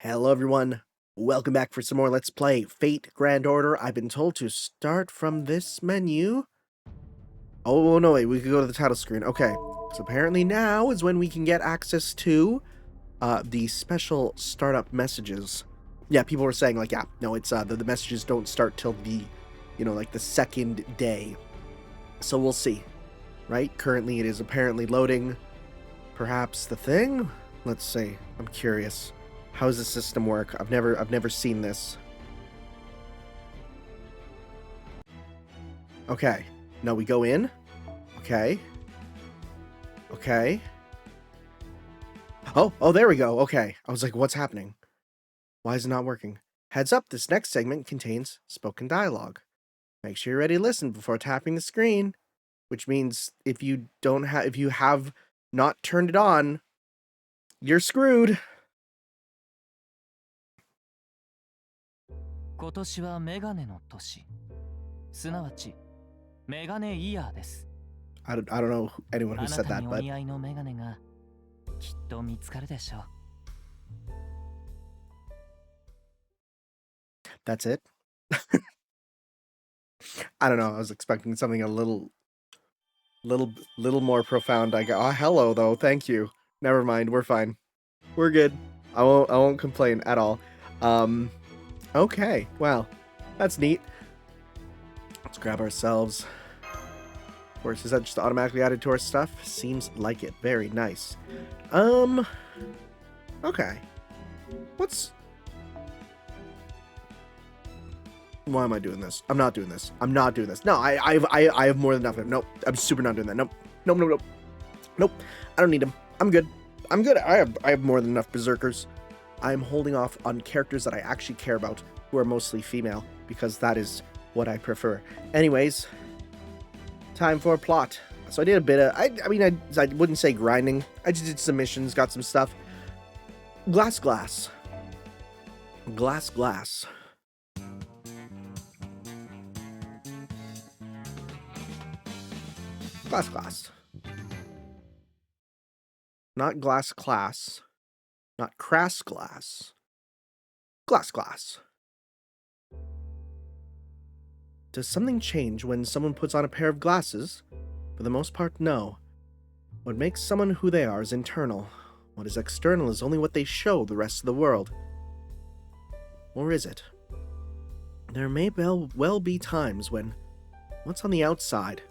Hello everyone, welcome back for some more Let's Play Fate Grand Order. I've been told to start from this menu. Oh no, wait, we could go to the title screen. Okay, so apparently now is when we can get access to the special startup messages. Yeah, people were saying like, yeah, no, it's the messages don't start till the, like the second day. So we'll see, right? Currently it is apparently loading. Perhaps the thing? Let's see, I'm curious. How does the system work? I've never seen this. Okay. No, we go in. Okay. Okay. Oh, there we go. Okay. I was like, what's happening? Why is it not working? Heads up, this next segment contains spoken dialogue. Make sure you're ready to listen before tapping the screen, which means if you have not turned it on, you're screwed. 今年はメガネの年。すなわちメガネイヤーです。I don't know anyone who あな said た that, にお but 似合いのメガネがきっと見つかるでしょう。that's it. I don't know. I was expecting something a little more profound. I go, oh, hello though. Thank you. Never mind. We're fine. We're good. I won't complain at all. Okay. Well, that's neat. Let's grab ourselves. Of course, is that just automatically added to our stuff? Seems like it. Very nice. Okay. Why am I doing this? I'm not doing this. I'm not doing this. No, I have more than enough. Nope. I'm super not doing that. Nope. Nope. Nope. I don't need them. I'm good. I have more than enough berserkers. I'm holding off on characters that I actually care about, who are mostly female, because that is what I prefer. Anyways, time for a plot. So I did a bit of, I wouldn't say grinding. I just did some missions, got some stuff. Glass. Glass. Not glass class. Not crass glass. Glass. Does something change when someone puts on a pair of glasses? For the most part, no. What makes someone who they are is internal. What is external is only what they show the rest of the world. Or is it? There may well be times when what's on the outside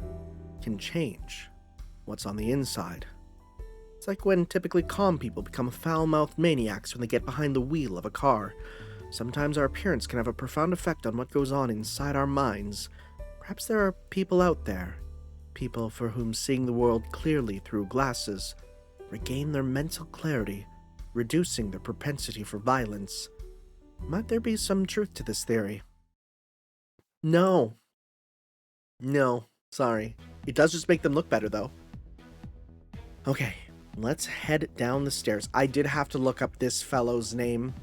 can change what's on the inside. It's like when typically calm people become foul-mouthed maniacs when they get behind the wheel of a car. Sometimes our appearance can have a profound effect on what goes on inside our minds. Perhaps there are people out there, people for whom seeing the world clearly through glasses regain their mental clarity, reducing their propensity for violence. Might there be some truth to this theory? No, sorry. It does just make them look better, though. Okay, let's head down the stairs. I did have to look up this fellow's name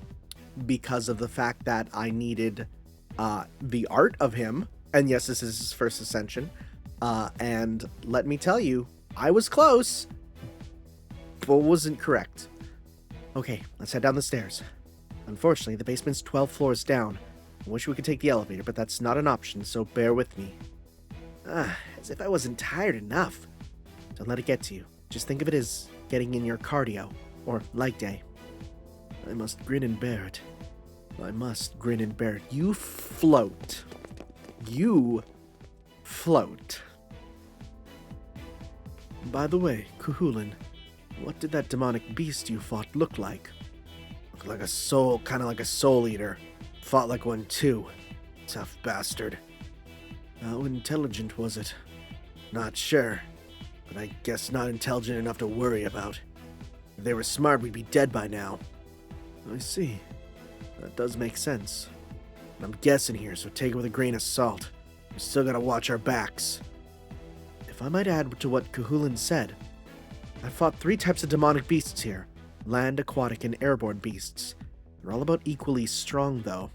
because of the fact that I needed the art of him. And yes, this is his first ascension. And let me tell you, I was close, but wasn't correct. Okay, let's head down the stairs. Unfortunately, the basement's 12 floors down. I wish we could take the elevator, but that's not an option, so bear with me. As if I wasn't tired enough. Don't let it get to you. Just think of it as getting in your cardio, or leg day. I must grin and bear it. You float. By the way, Kuhulin, what did that demonic beast you fought look like? Looked like a soul, kind of like a soul eater. Fought like one too. Tough bastard. How intelligent was it? Not sure, but I guess not intelligent enough to worry about. If they were smart, we'd be dead by now. I see. That does make sense. I'm guessing here, so take it with a grain of salt. We still gotta watch our backs. If I might add to what Kuhulin said, I fought 3 types of demonic beasts here. Land, aquatic, and airborne beasts. They're all about equally strong, though.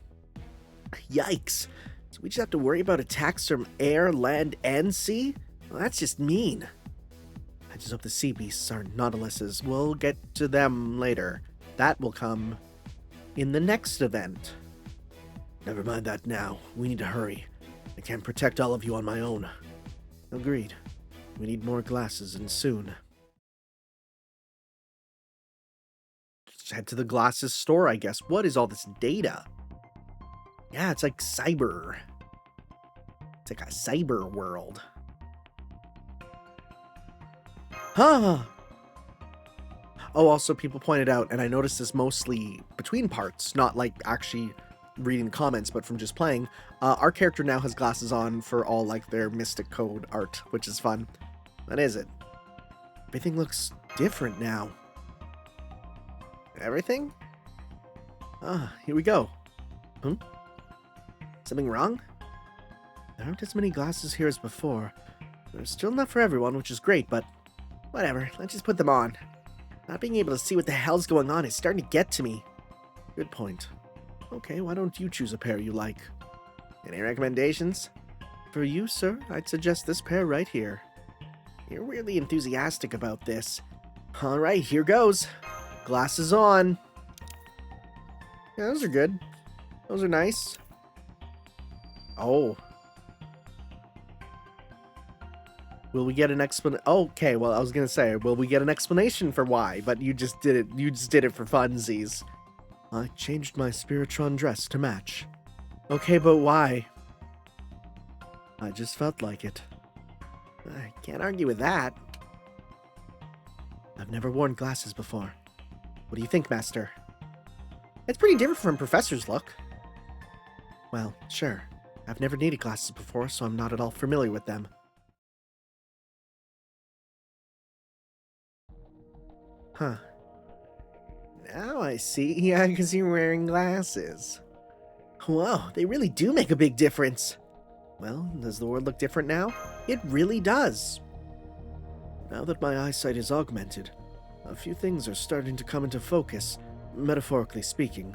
Yikes! So we just have to worry about attacks from air, land, and sea? Well, that's just mean. I just hope the sea beasts aren't nautiluses. We'll get to them later. That will come in the next event. Never mind that now. We need to hurry. I can't protect all of you on my own. Agreed. We need more glasses, and soon. Just head to the glasses store, I guess. What is all this data? Yeah, it's like cyber. It's like a cyber world. Huh! Oh, also, people pointed out, and I noticed this mostly between parts, not like actually reading the comments, but from just playing, our character now has glasses on for all like their Mystic Code art, which is fun. What is it? Everything looks different now. Everything? Ah, here we go. Something wrong? There aren't as many glasses here as before. There's still enough for everyone, which is great, but whatever, let's just put them on. Not being able to see what the hell's going on is starting to get to me. Good point. Okay, why don't you choose a pair you like? Any recommendations? For you, sir, I'd suggest this pair right here. You're really enthusiastic about this. Alright, here goes. Glasses on. Yeah, those are good. Those are nice. Oh. Will we get an explanation? Okay, well, I was gonna say, will we get an explanation for why? But you just did it. You just did it for funsies. I changed my Spiritron dress to match. Okay, but why? I just felt like it. I can't argue with that. I've never worn glasses before. What do you think, Master? It's pretty different from Professor's look. Well, sure. I've never needed glasses before, so I'm not at all familiar with them. Huh. Now I see. Yeah, because you're wearing glasses. Whoa, they really do make a big difference. Well, does the world look different now? It really does. Now that my eyesight is augmented, a few things are starting to come into focus, metaphorically speaking.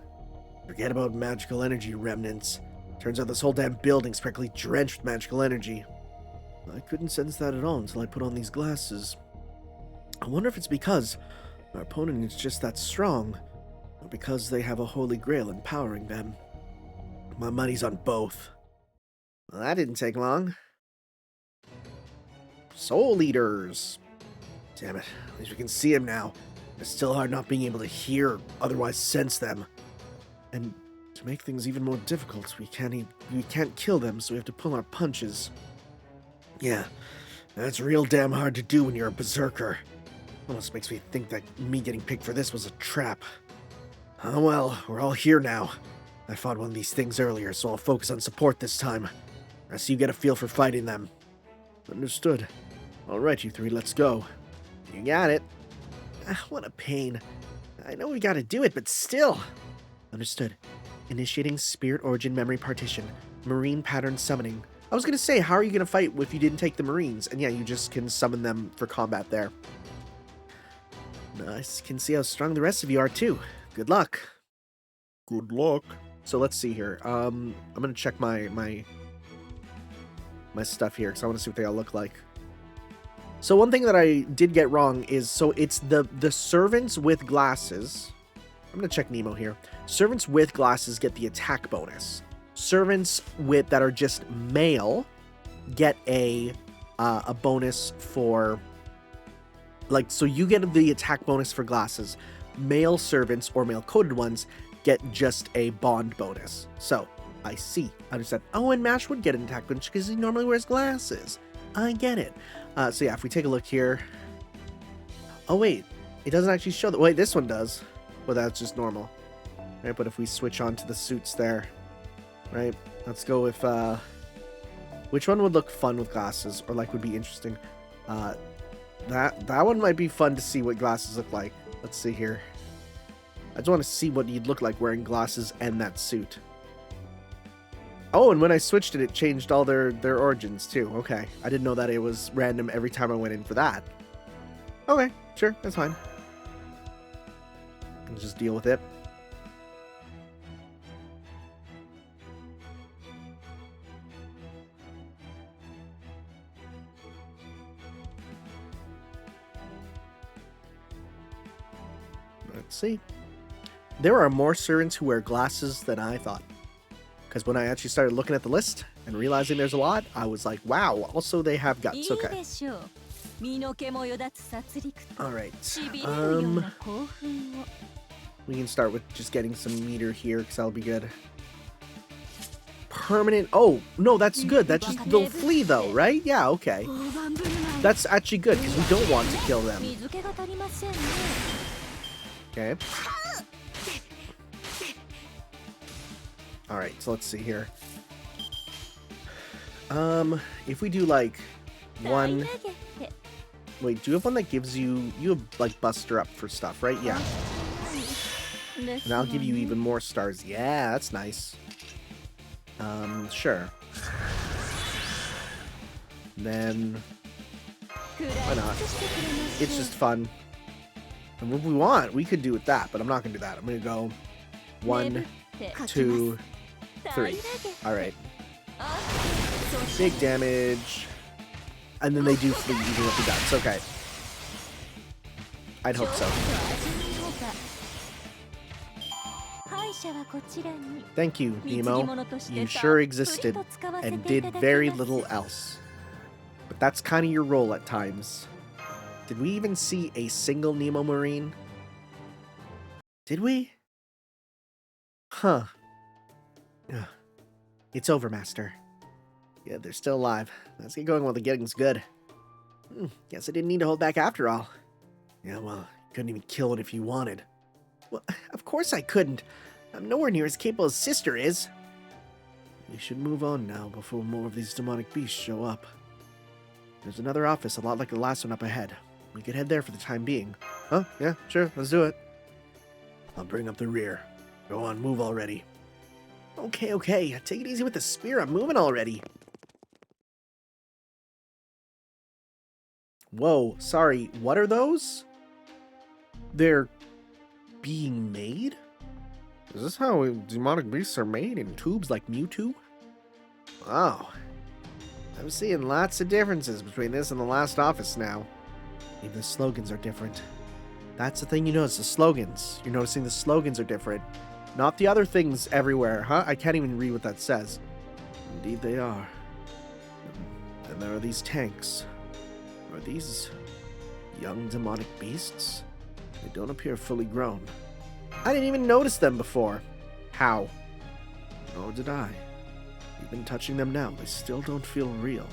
Forget about magical energy remnants. Turns out this whole damn building's practically drenched with magical energy. I couldn't sense that at all until I put on these glasses. I wonder if it's because our opponent is just that strong, or because they have a holy grail empowering them. My money's on both. Well, that didn't take long. Soul Eaters! Damn it, at least we can see them now. It's still hard not being able to hear, otherwise sense them. And to make things even more difficult, we can't kill them, so we have to pull our punches. Yeah, that's real damn hard to do when you're a berserker. Almost makes me think that me getting picked for this was a trap. Oh well, we're all here now. I fought one of these things earlier, so I'll focus on support this time. So you get a feel for fighting them. Understood. Alright, you three, let's go. You got it. Ah, what a pain. I know we gotta do it, but still. Understood. Initiating Spirit Origin Memory Partition. Marine Pattern Summoning. I was gonna say, how are you gonna fight if you didn't take the Marines? And yeah, you just can summon them for combat there. I can see how strong the rest of you are, too. Good luck. Good luck. So let's see here. I'm gonna check my stuff here, because I want to see what they all look like. So one thing that I did get wrong is, so it's the servants with glasses. I'm gonna check Nemo here. Servants with glasses get the attack bonus. Servants that are just male get a bonus for, like, so you get the attack bonus for glasses. Male servants or male coded ones get just a bond bonus. So I see. I understand. Oh, and Mash would get an attack bonus because he normally wears glasses. I get it. So yeah, if we take a look here. Oh wait, it doesn't actually show that. Wait, this one does. Well, that's just normal. Right, but if we switch on to the suits there, right? Let's go with which one would look fun with glasses, or like would be interesting. That one might be fun to see what glasses look like. Let's see here. I just want to see what you'd look like wearing glasses and that suit. Oh, and when I switched it, it changed all their origins too. Okay, I didn't know that it was random every time I went in for that. Okay, sure, that's fine. I'll just deal with it. Let's see. there are more servants who wear glasses than I thought. Because when I actually started looking at the list and realizing there's a lot, I was like, wow, also they have guts. Okay. Alright. We can start with just getting some meter here, because that'll be good. Permanent. Oh, no, that's good. That just, they'll flee though, right? Yeah, okay. That's actually good, because we don't want to kill them. Okay. Alright, so let's see here. If we do like one... Wait, do you have one that gives you... You have like Buster Up for stuff, right? Yeah. And I'll give you even more stars. Yeah, that's nice. Sure. Then... Why not? It's just fun. And what we want, we could do with that, but I'm not gonna do that. I'm gonna go 1, 2, 3. Alright. Big damage. And then they do flee even with the guts. Okay. I'd hope so. Thank you, Nemo. You sure existed and did very little else. But that's kind of your role at times. Did we even see a single Nemo Marine? Did we? Huh. Ugh. It's over, Master. Yeah, they're still alive. Let's get going while the getting's good. Guess I didn't need to hold back after all. Yeah, well, you couldn't even kill it if you wanted. Well, of course I couldn't. I'm nowhere near as capable as Sister is. We should move on now before more of these demonic beasts show up. There's another office a lot like the last one up ahead. We could head there for the time being. Huh? Yeah, sure, let's do it. I'll bring up the rear. Go on, move already. Okay, take it easy with the spear, I'm moving already. Whoa, sorry, what are those? They're being made? Is this how demonic beasts are made, in tubes like Mewtwo? Wow. I'm seeing lots of differences between this and the last office now. Even the slogans are different. That's the thing you notice, the slogans. You're noticing the slogans are different. Not the other things everywhere, huh? I can't even read what that says. Indeed they are. And there are these tanks. Are these young demonic beasts? They don't appear fully grown. I didn't even notice them before. How? Nor did I. Even touching them now, they still don't feel real.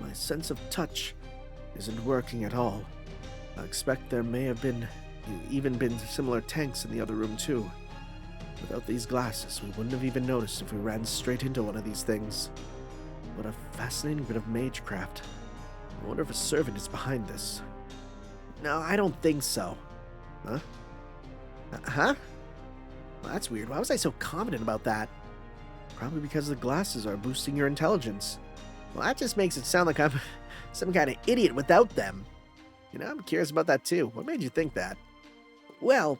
My sense of touch isn't working at all. I expect there may have even been similar tanks in the other room too. Without these glasses, we wouldn't have even noticed if we ran straight into one of these things. What a fascinating bit of magecraft. I wonder if a servant is behind this. No, I don't think so. Huh? Huh? Well, that's weird. Why was I so confident about that? Probably because the glasses are boosting your intelligence. Well, that just makes it sound like I'm some kind of idiot without them. You know, I'm curious about that too. What made you think that? Well,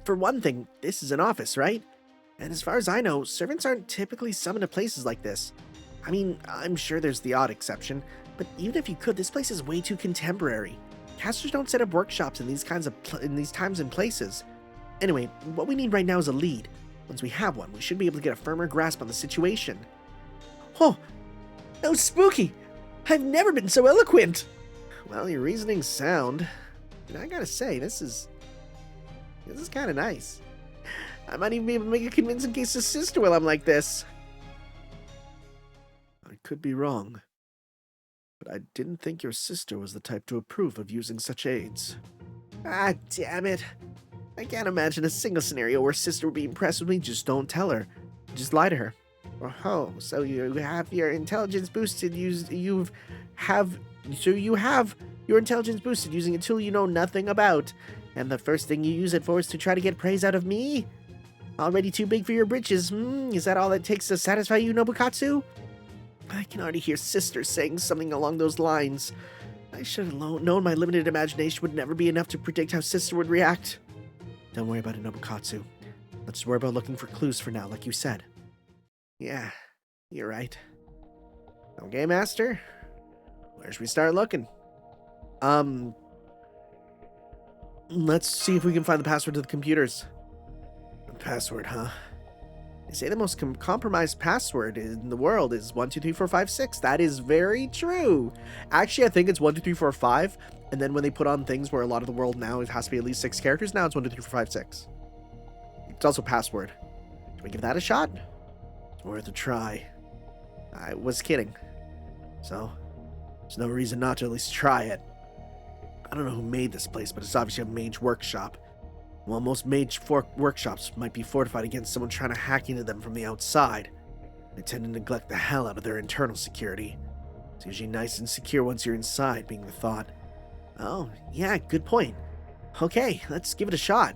for one thing, this is an office, right? And as far as I know, servants aren't typically summoned to places like this. I mean, I'm sure there's the odd exception, but even if you could, this place is way too contemporary. Casters don't set up workshops in these times and places. Anyway, what we need right now is a lead. Once we have one, we should be able to get a firmer grasp on the situation. Oh, that was spooky! I've never been so eloquent! Well, your reasoning's sound. And I gotta say, this is kind of nice. I might even be able to make a convincing case to Sister while I'm like this. I could be wrong, but I didn't think your sister was the type to approve of using such aids. Ah, damn it. I can't imagine a single scenario where Sister would be impressed with me. Just don't tell her. Just lie to her. Oh, so you have your intelligence boosted. You have your intelligence boosted using a tool you know nothing about. And the first thing you use it for is to try to get praise out of me? Already too big for your britches, Is that all it takes to satisfy you, Nobukatsu? I can already hear Sister saying something along those lines. I should have known my limited imagination would never be enough to predict how Sister would react. Don't worry about it, Nobukatsu. Let's worry about looking for clues for now, like you said. Yeah, you're right. Okay, Master. Where should we start looking? Let's see if we can find the password to the computers. Password, huh? They say the most compromised password in the world is 123456. That is very true. Actually, I think it's 12345, and then when they put on things where a lot of the world now it has to be at least 6 characters, now it's 123456. It's also password. Do we give that a shot? It's worth a try. I was kidding. So, there's no reason not to at least try it. I don't know who made this place, but it's obviously a mage workshop. While most mage workshops might be fortified against someone trying to hack into them from the outside, they tend to neglect the hell out of their internal security. It's usually nice and secure once you're inside, being the thought. Oh, yeah, good point. Okay, let's give it a shot.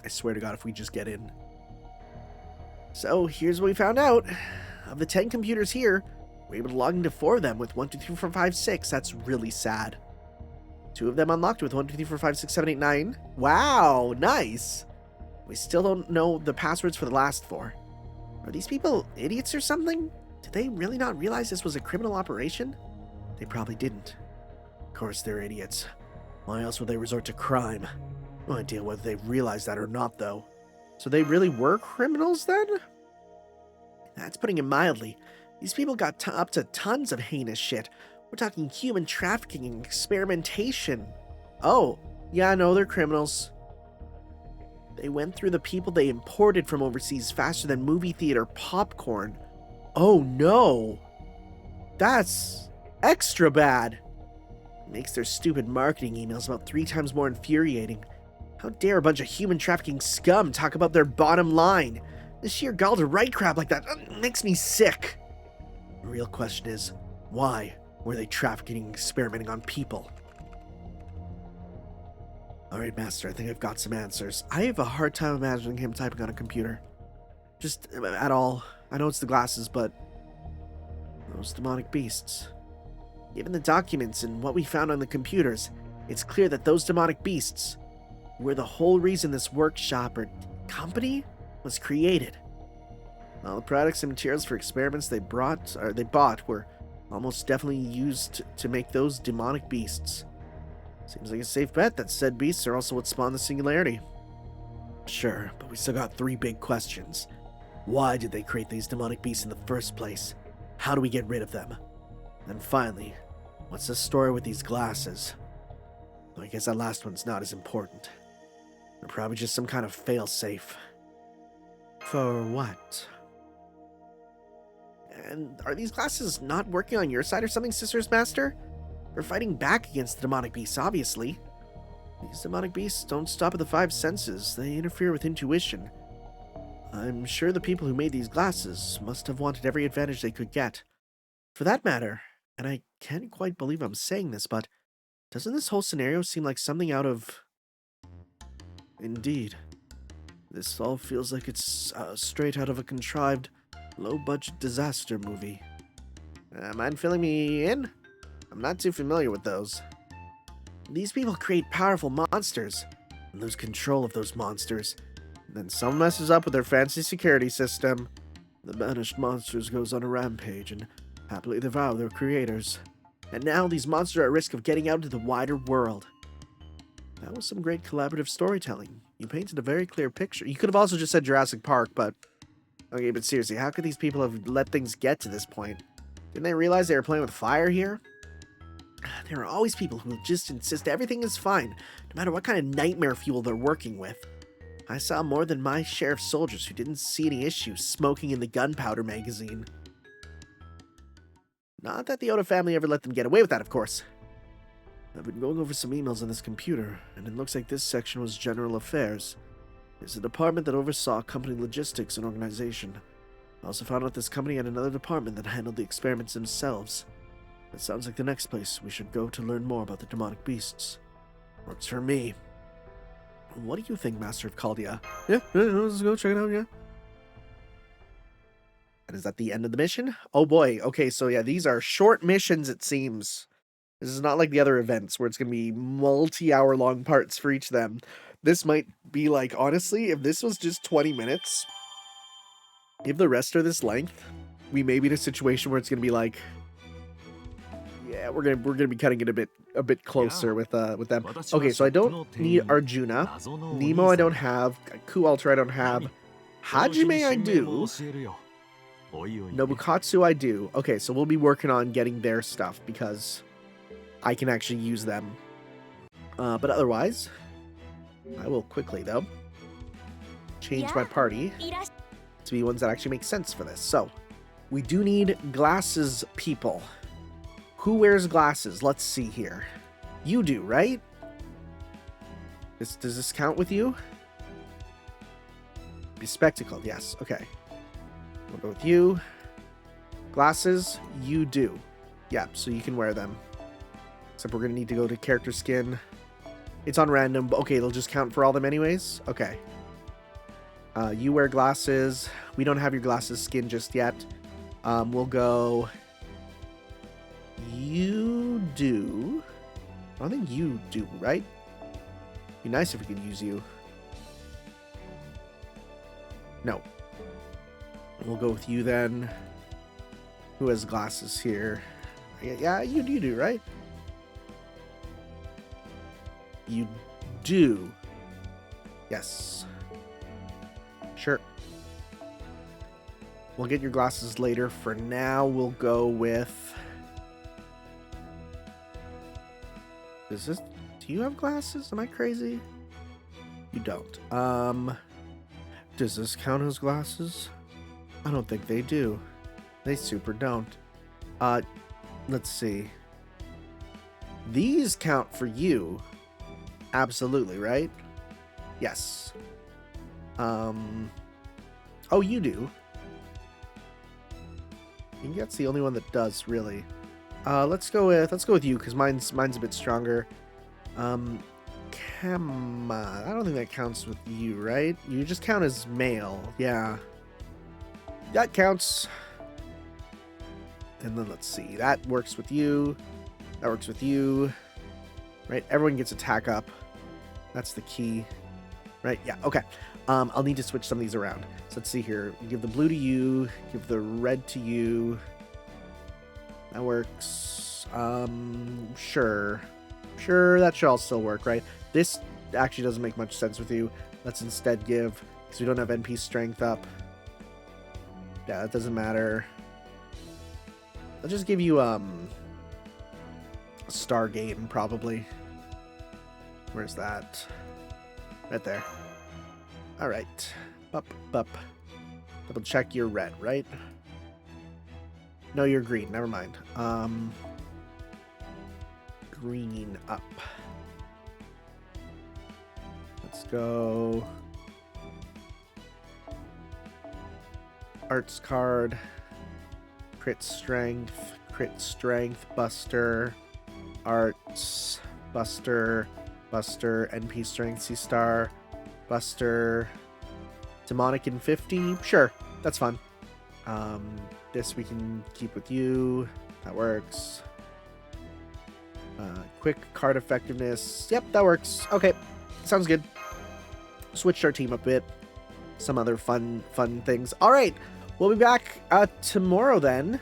I swear to God, if we just get in. So, here's what we found out. Of the 10 computers here, we're able to log into 4 of them with 1, 2, 3, 4, 5, 6. That's really sad. 2 of them unlocked with 1, 2, 3, 4, 5, 6, 7, 8, 9. Wow, nice. We still don't know the passwords for the last 4. Are these people idiots or something? Did they really not realize this was a criminal operation? They probably didn't. Of course they're idiots. Why else would they resort to crime? No idea whether they realized that or not, though. So they really were criminals, then? That's putting it mildly. These people got up to tons of heinous shit. We're talking human trafficking and experimentation. Oh, yeah, no, they're criminals. They went through the people they imported from overseas faster than movie theater popcorn. Oh no! That's extra bad. It makes their stupid marketing emails about 3 times more infuriating. How dare a bunch of human trafficking scum talk about their bottom line? The sheer gall to write crap like that makes me sick. The real question is, why were they trafficking and experimenting on people? Alright, Master, I think I've got some answers. I have a hard time imagining him typing on a computer. Just at all. I know it's the glasses, but those demonic beasts. Given the documents and what we found on the computers, it's clear that those demonic beasts were the whole reason this workshop or company was created. All the products and materials for experiments they bought were almost definitely used to make those demonic beasts. Seems like a safe bet that said beasts are also what spawned the singularity. Sure, but we still got 3 big questions. Why did they create these demonic beasts in the first place? How do we get rid of them? And finally, what's the story with these glasses? I guess that last one's not as important. They're probably just some kind of failsafe. For what? And are these glasses not working on your side or something, Sisters Master? We're fighting back against the demonic beasts, obviously. These demonic beasts don't stop at the 5 senses. They interfere with intuition. I'm sure the people who made these glasses must have wanted every advantage they could get. For that matter, and I can't quite believe I'm saying this, but doesn't this whole scenario seem like something out of... Indeed. This all feels like it's straight out of a contrived, low-budget disaster movie. Mind filling me in? I'm not too familiar with those. These people create powerful monsters and lose control of those monsters. And then someone messes up with their fancy security system. The banished monsters goes on a rampage and happily devour their creators. And now these monsters are at risk of getting out into the wider world. That was some great collaborative storytelling. You painted a very clear picture. You could have also just said Jurassic Park, but... Okay, but seriously, how could these people have let things get to this point? Didn't they realize they were playing with fire here? There are always people who just insist everything is fine, no matter what kind of nightmare fuel they're working with. I saw more than my share of soldiers who didn't see any issues smoking in the gunpowder magazine. Not that the Oda family ever let them get away with that, of course. I've been going over some emails on this computer, and it looks like this section was General Affairs. It's a department that oversaw company logistics and organization. I also found out this company had another department that handled the experiments themselves. That sounds like the next place we should go to learn more about the demonic beasts. Works for me. What do you think, Master of Caldia? Yeah, let's go check it out, yeah. And is that the end of the mission? Oh boy, okay, so yeah, these are short missions, it seems. This is not like the other events where it's going to be multi-hour long parts for each of them. This might be like, honestly, if this was just 20 minutes, if the rest are this length, we may be in a situation where it's going to be like, yeah, we're gonna be cutting it a bit closer with them. Okay, so I don't need Arjuna. Nemo I don't have. Ku Alter I don't have. Hajime I do. Nobukatsu I do. Okay, so we'll be working on getting their stuff because I can actually use them. But otherwise, I will quickly though change my party to be ones that actually make sense for this. So we do need glasses people. Who wears glasses? Let's see here. You do, right? Does this count with you? Bespectacled, yes. Okay. We'll go with you. Glasses, you do. Yeah, so you can wear them. Except we're going to need to go to character skin. It's on random, but okay, it'll just count for all of them anyways? Okay. You wear glasses. We don't have your glasses skin just yet. We'll go... You do. I don't think you do, right? Be nice if we could use you. No. We'll go with you then. Who has glasses here? Yeah, you do, right? You do. Yes. Sure. We'll get your glasses later. For now, we'll go with... Do you have glasses? Am I crazy? You don't. Does this count as glasses? I don't think they do. They super don't. Let's see. These count for you. Absolutely, right? Yes. Oh, you do. I think that's the only one that does, really. Let's go with you because mine's a bit stronger. Kama. I don't think that counts with you, right? You just count as male. Yeah. That counts. And then let's see. That works with you. That works with you. Right? Everyone gets attack up. That's the key. Right? Yeah. Okay. I'll need to switch some of these around. So let's see here. Give the blue to you. Give the red to you. That works. Sure. Sure, that should all still work, right? This actually doesn't make much sense with you. Let's instead give, because we don't have NP strength up. Yeah, that doesn't matter. I'll just give you, Stargate, probably. Where's that? Right there. Alright. Bup. Double check you're red, right? No, you're green. Never mind. Green up. Let's go. Arts card. Crit strength, Buster. Arts, Buster, NP strength, C-star, Buster. Demonic in 50. Sure, that's fun. This we can keep with you. That works. Quick card effectiveness. Yep, that works. Okay, sounds good. Switched our team a bit. Some other fun things. All right, we'll be back tomorrow then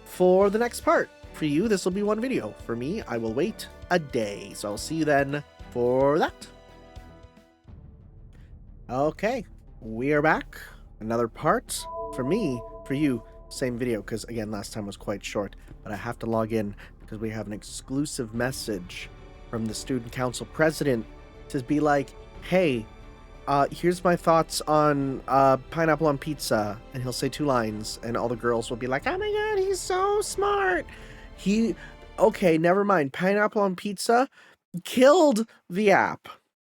for the next part. For you, this will be one video. For me, I will wait a day. So I'll see you then for that. Okay, we are back. Another part. For me, for you, same video, because again, last time was quite short, but I have to log in because we have an exclusive message from the student council president to be like, hey, here's my thoughts on pineapple on pizza, and he'll say 2 lines, and all the girls will be like, oh my god, he's so smart. Okay, never mind. Pineapple on pizza killed the app,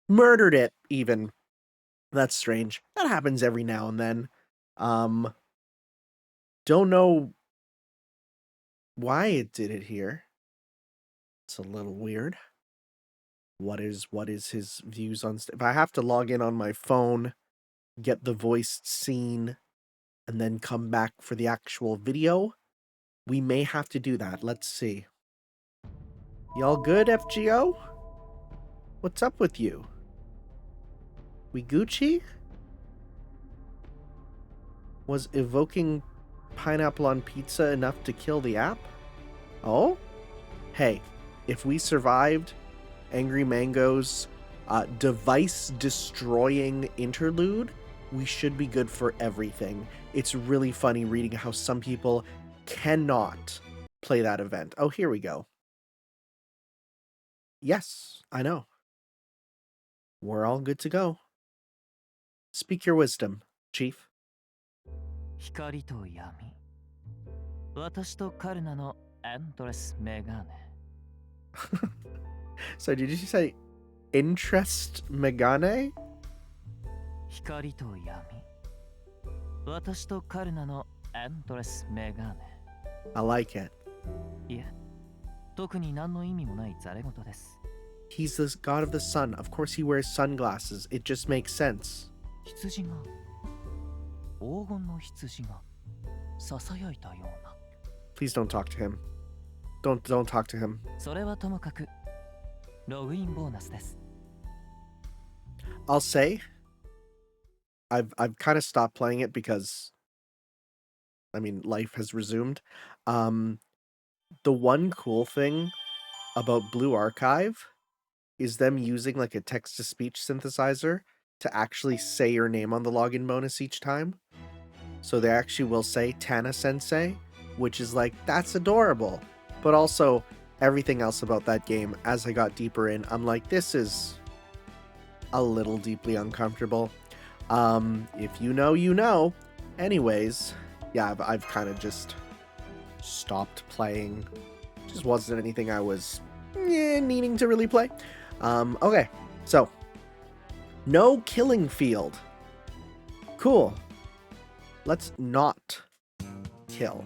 murdered it even. That's strange. That happens every now and then. Don't know why it did it here. It's a little weird. What is his views on if I have to log in on my phone, get the voiced scene, and then come back for the actual video, we may have to do that. Let's see. Y'all good, FGO? What's up with you? We Gucci? Was evoking pineapple on pizza enough to kill the app? Oh? hey, if we survived Angry Mango's device-destroying interlude, we should be good for everything. It's really funny reading how some people cannot play that event. Oh, here we go. Yes, I know. We're all good to go. Speak your wisdom, Chief. 光と闇。私とカルナのエントレスメガネ。So did you say interest Megane? 光と闇。私とカルナのエントレスメガネ。I like it. いえ、特に何の意味もないザレ言です。He's the god of the sun. Of course he wears sunglasses. It just makes sense. 羊が、黄金の羊が、ささやいたような。Please don't talk to him. Don't talk to him. それはともかく、ログインボーナスです。I'll say, I've kind of stopped playing it because, I mean, life has resumed. The one cool thing about Blue Archive is them using like a text-to-speech synthesizer to actually say your name on the login bonus each time. So they actually will say Tana Sensei, which is like, that's adorable. But also, everything else about that game, as I got deeper in, I'm like, this is a little deeply uncomfortable. If you know, you know. Anyways, yeah, I've kind of just stopped playing. Just wasn't anything I was needing to really play. Okay, so no killing field. Cool. Let's not kill,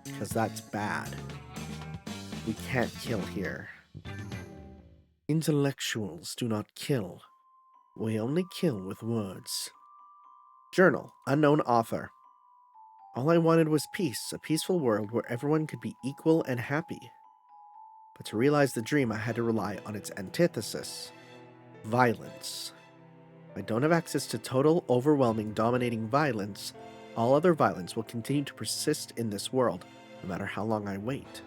because that's bad. We can't kill here. Intellectuals do not kill. We only kill with words. Journal, unknown author. All I wanted was peace, a peaceful world where everyone could be equal and happy. But to realize the dream, I had to rely on its antithesis, violence. If I don't have access to total, overwhelming, dominating violence, all other violence will continue to persist in this world, no matter how long I wait.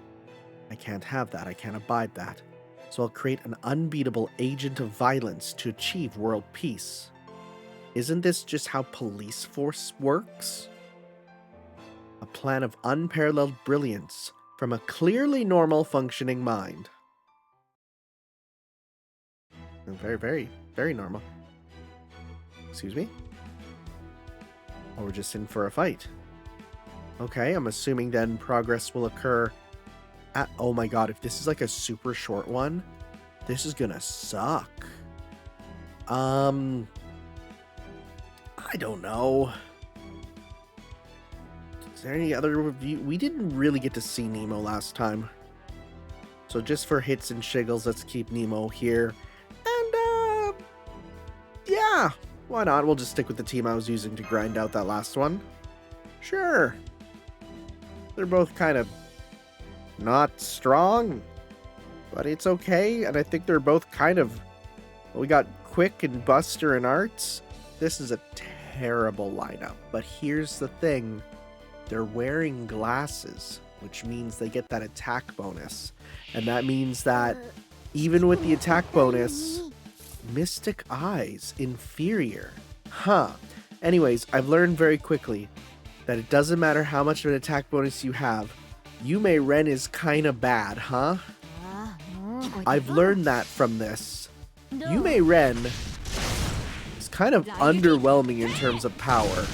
I can't have that, I can't abide that. So I'll create an unbeatable agent of violence to achieve world peace. Isn't this just how police force works? A plan of unparalleled brilliance from a clearly normal functioning mind. Very, very, very normal. Excuse me? Or we're just in for a fight. Okay, I'm assuming then progress will occur at... Oh my god, if this is like a super short one, this is gonna suck. I don't know. Is there any other review? We didn't really get to see Nemo last time. So just for hits and shiggles, let's keep Nemo here. And, yeah, why not? We'll just stick with the team I was using to grind out that last one. Sure. They're both kind of not strong, but it's okay. And I think they're both kind of... We got Quick and Buster and Arts. This is a terrible lineup, but here's the thing. They're wearing glasses, which means they get that attack bonus. And that means that even with the attack bonus, Mystic Eyes, inferior. Huh. Anyways, I've learned very quickly that it doesn't matter how much of an attack bonus you have. Yume Ren is kinda bad, huh? I've learned that from this. Yume Ren is kind of underwhelming in terms of power.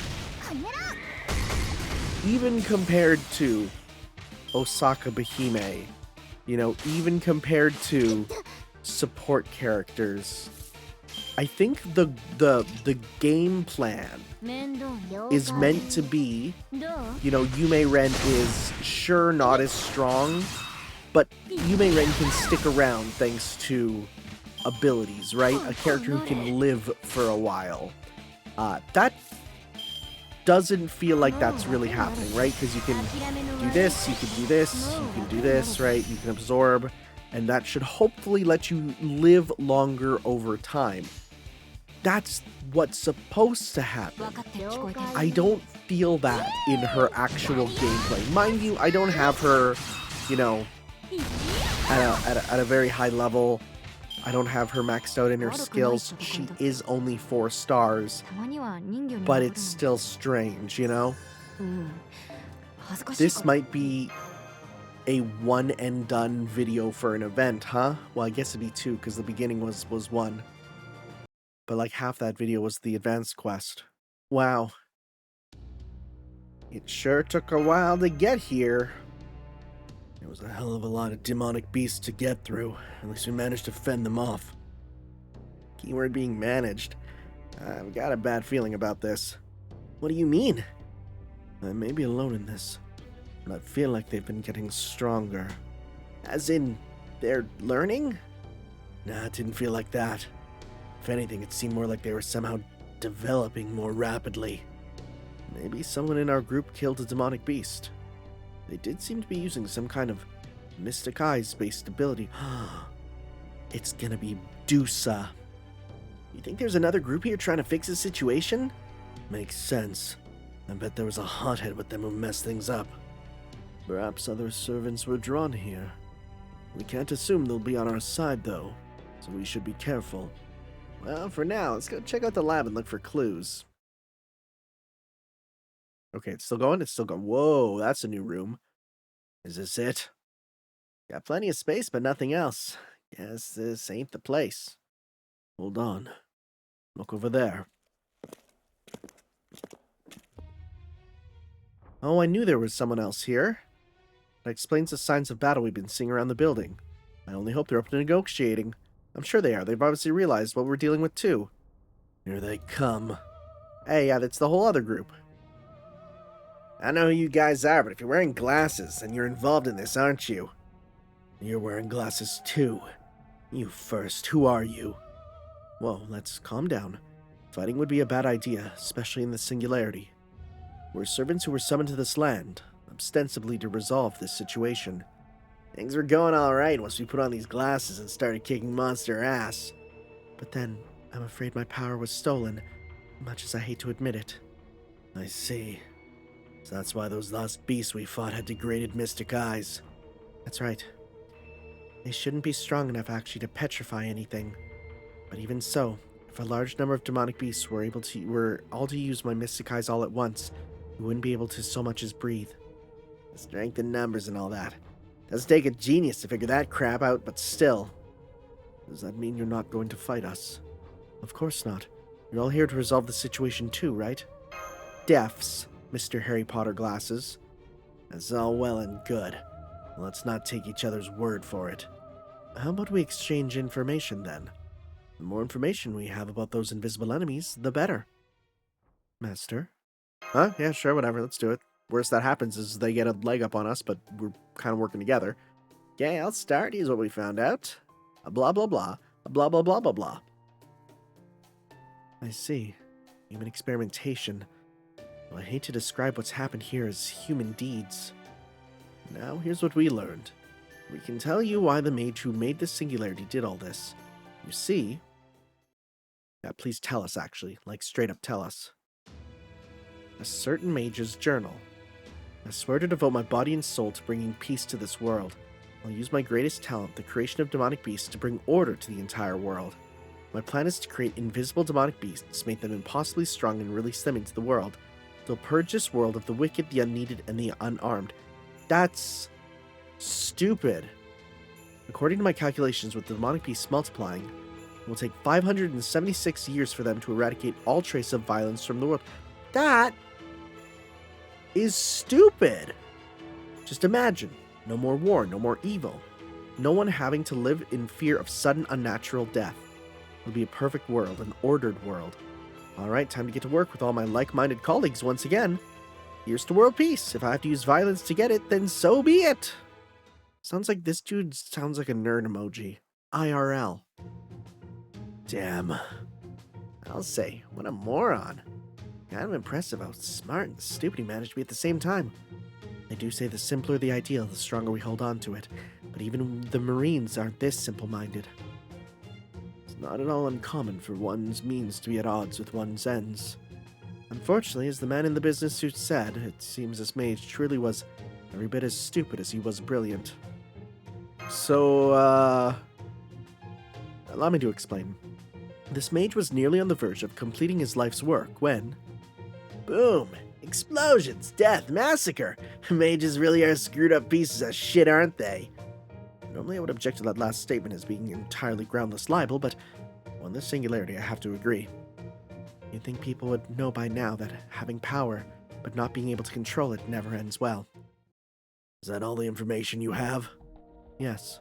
Even compared to Osaka Behime, you know, even compared to support characters, I think the game plan is meant to be, you know, Yume Ren is sure not as strong, but Yume Ren can stick around thanks to abilities, right? A character who can live for a while. That doesn't feel like that's really happening, right? Because you can do this, you can do this, you can do this, right? You can absorb, and that should hopefully let you live longer over time. That's what's supposed to happen. I don't feel that in her actual gameplay. Mind you, I don't have her, you know, at a very high level. I don't have her maxed out in her skills. She is only 4 stars, but it's still strange, you know? This might be a one and done video for an event, huh? Well, I guess it'd be 2 because the beginning was 1. But like half that video was the advanced quest. Wow. It sure took a while to get here. There was a hell of a lot of demonic beasts to get through. At least we managed to fend them off. Keyword being managed. I've got a bad feeling about this. What do you mean? I may be alone in this, but I feel like they've been getting stronger. As in, they're learning? Nah, it didn't feel like that. If anything, it seemed more like they were somehow developing more rapidly. Maybe someone in our group killed a demonic beast. They did seem to be using some kind of Mystic Eyes-based ability. It's gonna be Dusa. You think there's another group here trying to fix the situation? Makes sense. I bet there was a hothead with them who messed things up. Perhaps other servants were drawn here. We can't assume they'll be on our side, though, so we should be careful. Well, for now, let's go check out the lab and look for clues. Okay, it's still going? It's still going. Whoa, that's a new room. Is this it? Got plenty of space, but nothing else. Guess this ain't the place. Hold on. Look over there. Oh, I knew there was someone else here. That explains the signs of battle we've been seeing around the building. I only hope they're open to negotiating. I'm sure they are. They've obviously realized what we're dealing with, too. Here they come. Hey, yeah, that's the whole other group. I know who you guys are, but if you're wearing glasses, then you're involved in this, aren't you? You're wearing glasses, too. You first. Who are you? Whoa, let's calm down. Fighting would be a bad idea, especially in the singularity. We're servants who were summoned to this land, ostensibly to resolve this situation. Things were going alright once we put on these glasses and started kicking monster ass. But then, I'm afraid my power was stolen, much as I hate to admit it. I see. So that's why those last beasts we fought had degraded Mystic Eyes. That's right. They shouldn't be strong enough actually to petrify anything. But even so, if a large number of demonic beasts were all to use my Mystic Eyes all at once, we wouldn't be able to so much as breathe. Strength in numbers and all that. Does take a genius to figure that crap out, but still. Does that mean you're not going to fight us? Of course not. You're all here to resolve the situation too, right? Deafs, Mr. Harry Potter Glasses. That's all well and good. Let's not take each other's word for it. How about we exchange information then? The more information we have about those invisible enemies, the better. Master? Huh? Yeah, sure, whatever, let's do it. Worst that happens is they get a leg up on us, but we're kind of working together. Okay, I'll start. Here's what we found out. A blah blah blah. A blah blah blah blah blah. I see. Human experimentation. Well, I hate to describe what's happened here as human deeds. Now, here's what we learned. We can tell you why the mage who made this singularity did all this. You see... Yeah, please tell us, actually. Like, straight up tell us. A certain mage's journal. I swear to devote my body and soul to bringing peace to this world. I'll use my greatest talent, the creation of demonic beasts, to bring order to the entire world. My plan is to create invisible demonic beasts, make them impossibly strong, and release them into the world. They'll purge this world of the wicked, the unneeded, and the unarmed. That's... stupid. According to my calculations, with the demonic beasts multiplying, it will take 576 years for them to eradicate all trace of violence from the world. That is stupid. Just imagine. No more war, no more evil. No one having to live in fear of sudden unnatural death. It'll be a perfect world, an ordered world. Alright, time to get to work with all my like-minded colleagues once again. Here's to world peace. If I have to use violence to get it, then so be it. Sounds like this dude sounds like a nerd emoji. IRL. Damn. I'll say, what a moron. Kind of impressive how smart and stupid he managed to be at the same time. They do say the simpler the ideal, the stronger we hold on to it. But even the Marines aren't this simple-minded. It's not at all uncommon for one's means to be at odds with one's ends. Unfortunately, as the man in the business suit said, it seems this mage truly was every bit as stupid as he was brilliant. So, allow me to explain. This mage was nearly on the verge of completing his life's work when... Boom! Explosions, death, massacre! Mages really are screwed up pieces of shit, aren't they? Normally I would object to that last statement as being entirely groundless libel, but on this singularity I have to agree. You'd think people would know by now that having power, but not being able to control it, never ends well. Is that all the information you have? Yes.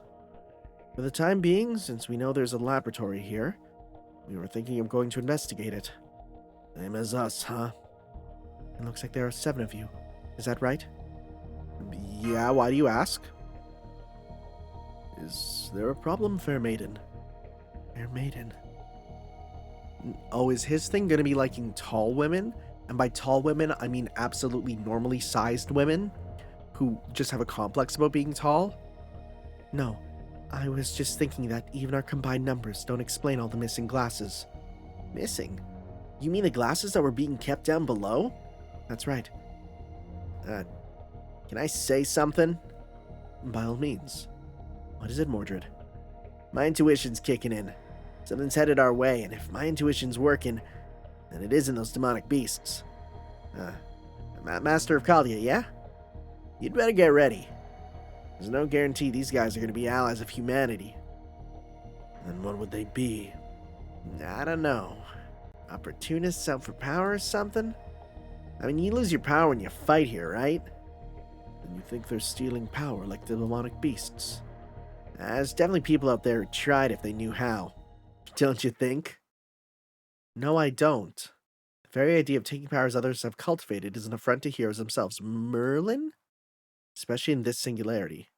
For the time being, since we know there's a laboratory here, we were thinking of going to investigate it. Same as us, huh? It looks like there are 7 of you. Is that right? Yeah, why do you ask? Is there a problem, fair maiden? Fair maiden. Oh, is his thing gonna be liking tall women? And by tall women, I mean absolutely normally sized women who just have a complex about being tall? No, I was just thinking that even our combined numbers don't explain all the missing glasses. Missing? You mean the glasses that were being kept down below? That's right. Can I say something? By all means. What is it, Mordred? My intuition's kicking in. Something's headed our way, and if my intuition's working, then it isn't those demonic beasts. Master of Caldia, yeah? You'd better get ready. There's no guarantee these guys are going to be allies of humanity. Then what would they be? I don't know. Opportunists out for power or something? I mean, you lose your power when you fight here, right? And you think they're stealing power like the demonic beasts? There's definitely people out there who tried if they knew how. Don't you think? No, I don't. The very idea of taking powers others have cultivated is an affront to heroes themselves. Merlin? Especially in this singularity.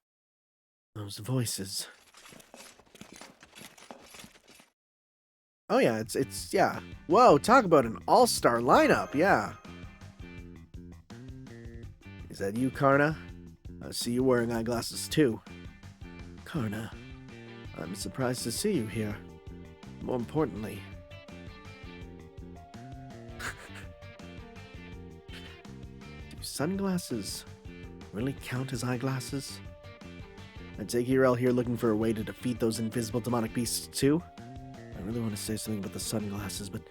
Those voices. Oh yeah, yeah. Whoa, talk about an all-star lineup, yeah. Is that you, Karna? I see you wearing eyeglasses too. Karna, I'm surprised to see you here. More importantly... Do sunglasses really count as eyeglasses? I take Urel here looking for a way to defeat those invisible demonic beasts too. I really want to say something about the sunglasses, but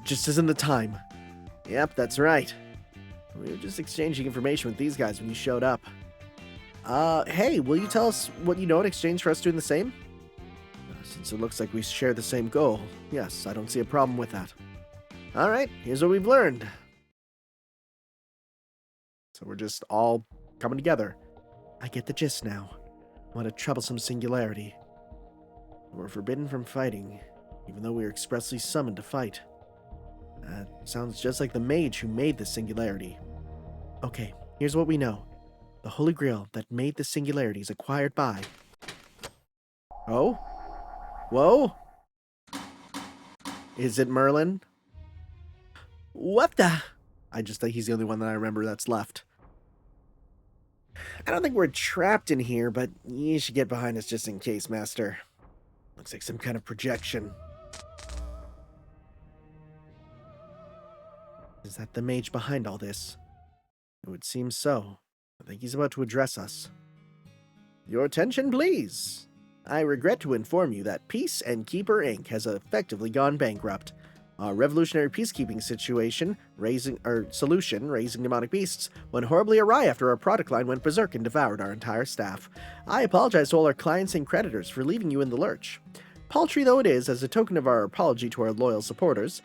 just isn't the time. Yep, that's right. We were just exchanging information with these guys when you showed up. Hey, will you tell us what you know in exchange for us doing the same? Since it looks like we share the same goal, yes, I don't see a problem with that. Alright, here's what we've learned. So we're just all coming together. I get the gist now. What a troublesome singularity. We're forbidden from fighting, even though we are expressly summoned to fight. That sounds just like the mage who made the singularity. Okay, here's what we know. The Holy Grail that made the singularity is acquired by... Oh? Whoa? Is it Merlin? What the... I just think he's the only one that I remember that's left. I don't think we're trapped in here, but you should get behind us just in case, Master. Looks like some kind of projection. Is that the mage behind all this? It would seem so. I think he's about to address us. Your attention, please. I regret to inform you that Peace and Keeper Inc. has effectively gone bankrupt. Our revolutionary peacekeeping solution, raising demonic beasts, went horribly awry after our product line went berserk and devoured our entire staff. I apologize to all our clients and creditors for leaving you in the lurch. Paltry though it is, as a token of our apology to our loyal supporters,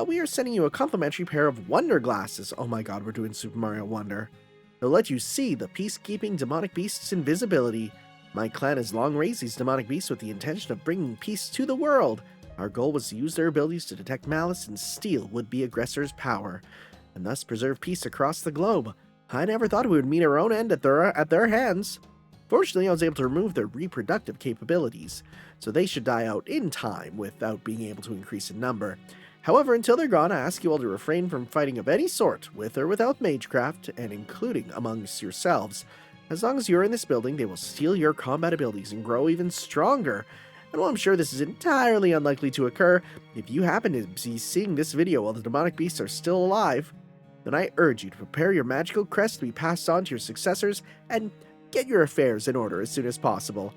we are sending you a complimentary pair of Wonder Glasses. Oh my god, we're doing Super Mario Wonder. They'll let you see the peacekeeping demonic beasts' invisibility. My clan has long raised these demonic beasts with the intention of bringing peace to the world. Our goal was to use their abilities to detect malice and steal would-be aggressors' power, and thus preserve peace across the globe. I never thought we would meet our own end at their hands. Fortunately, I was able to remove their reproductive capabilities, so they should die out in time without being able to increase in number. However, until they're gone, I ask you all to refrain from fighting of any sort, with or without magecraft, and including amongst yourselves. As long as you're in this building, they will steal your combat abilities and grow even stronger. And while I'm sure this is entirely unlikely to occur, if you happen to be seeing this video while the demonic beasts are still alive, then I urge you to prepare your magical crest to be passed on to your successors and get your affairs in order as soon as possible.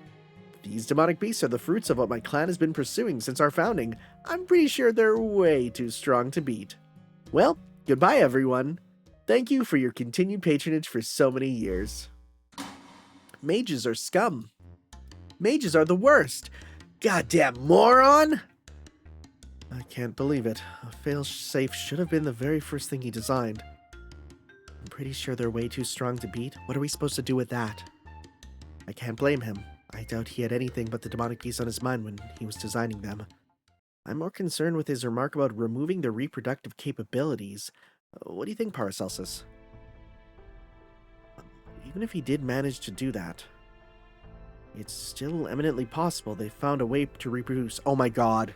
These demonic beasts are the fruits of what my clan has been pursuing since our founding. I'm pretty sure they're way too strong to beat. Well, goodbye everyone. Thank you for your continued patronage for so many years. Mages are scum. Mages are the worst. Goddamn moron! I can't believe it. A fail-safe should have been the very first thing he designed. I'm pretty sure they're way too strong to beat. What are we supposed to do with that? I can't blame him. I doubt he had anything but the demonic beast on his mind when he was designing them. I'm more concerned with his remark about removing their reproductive capabilities. What do you think, Paracelsus? Even if he did manage to do that, it's still eminently possible they found a way to reproduce. Oh my god.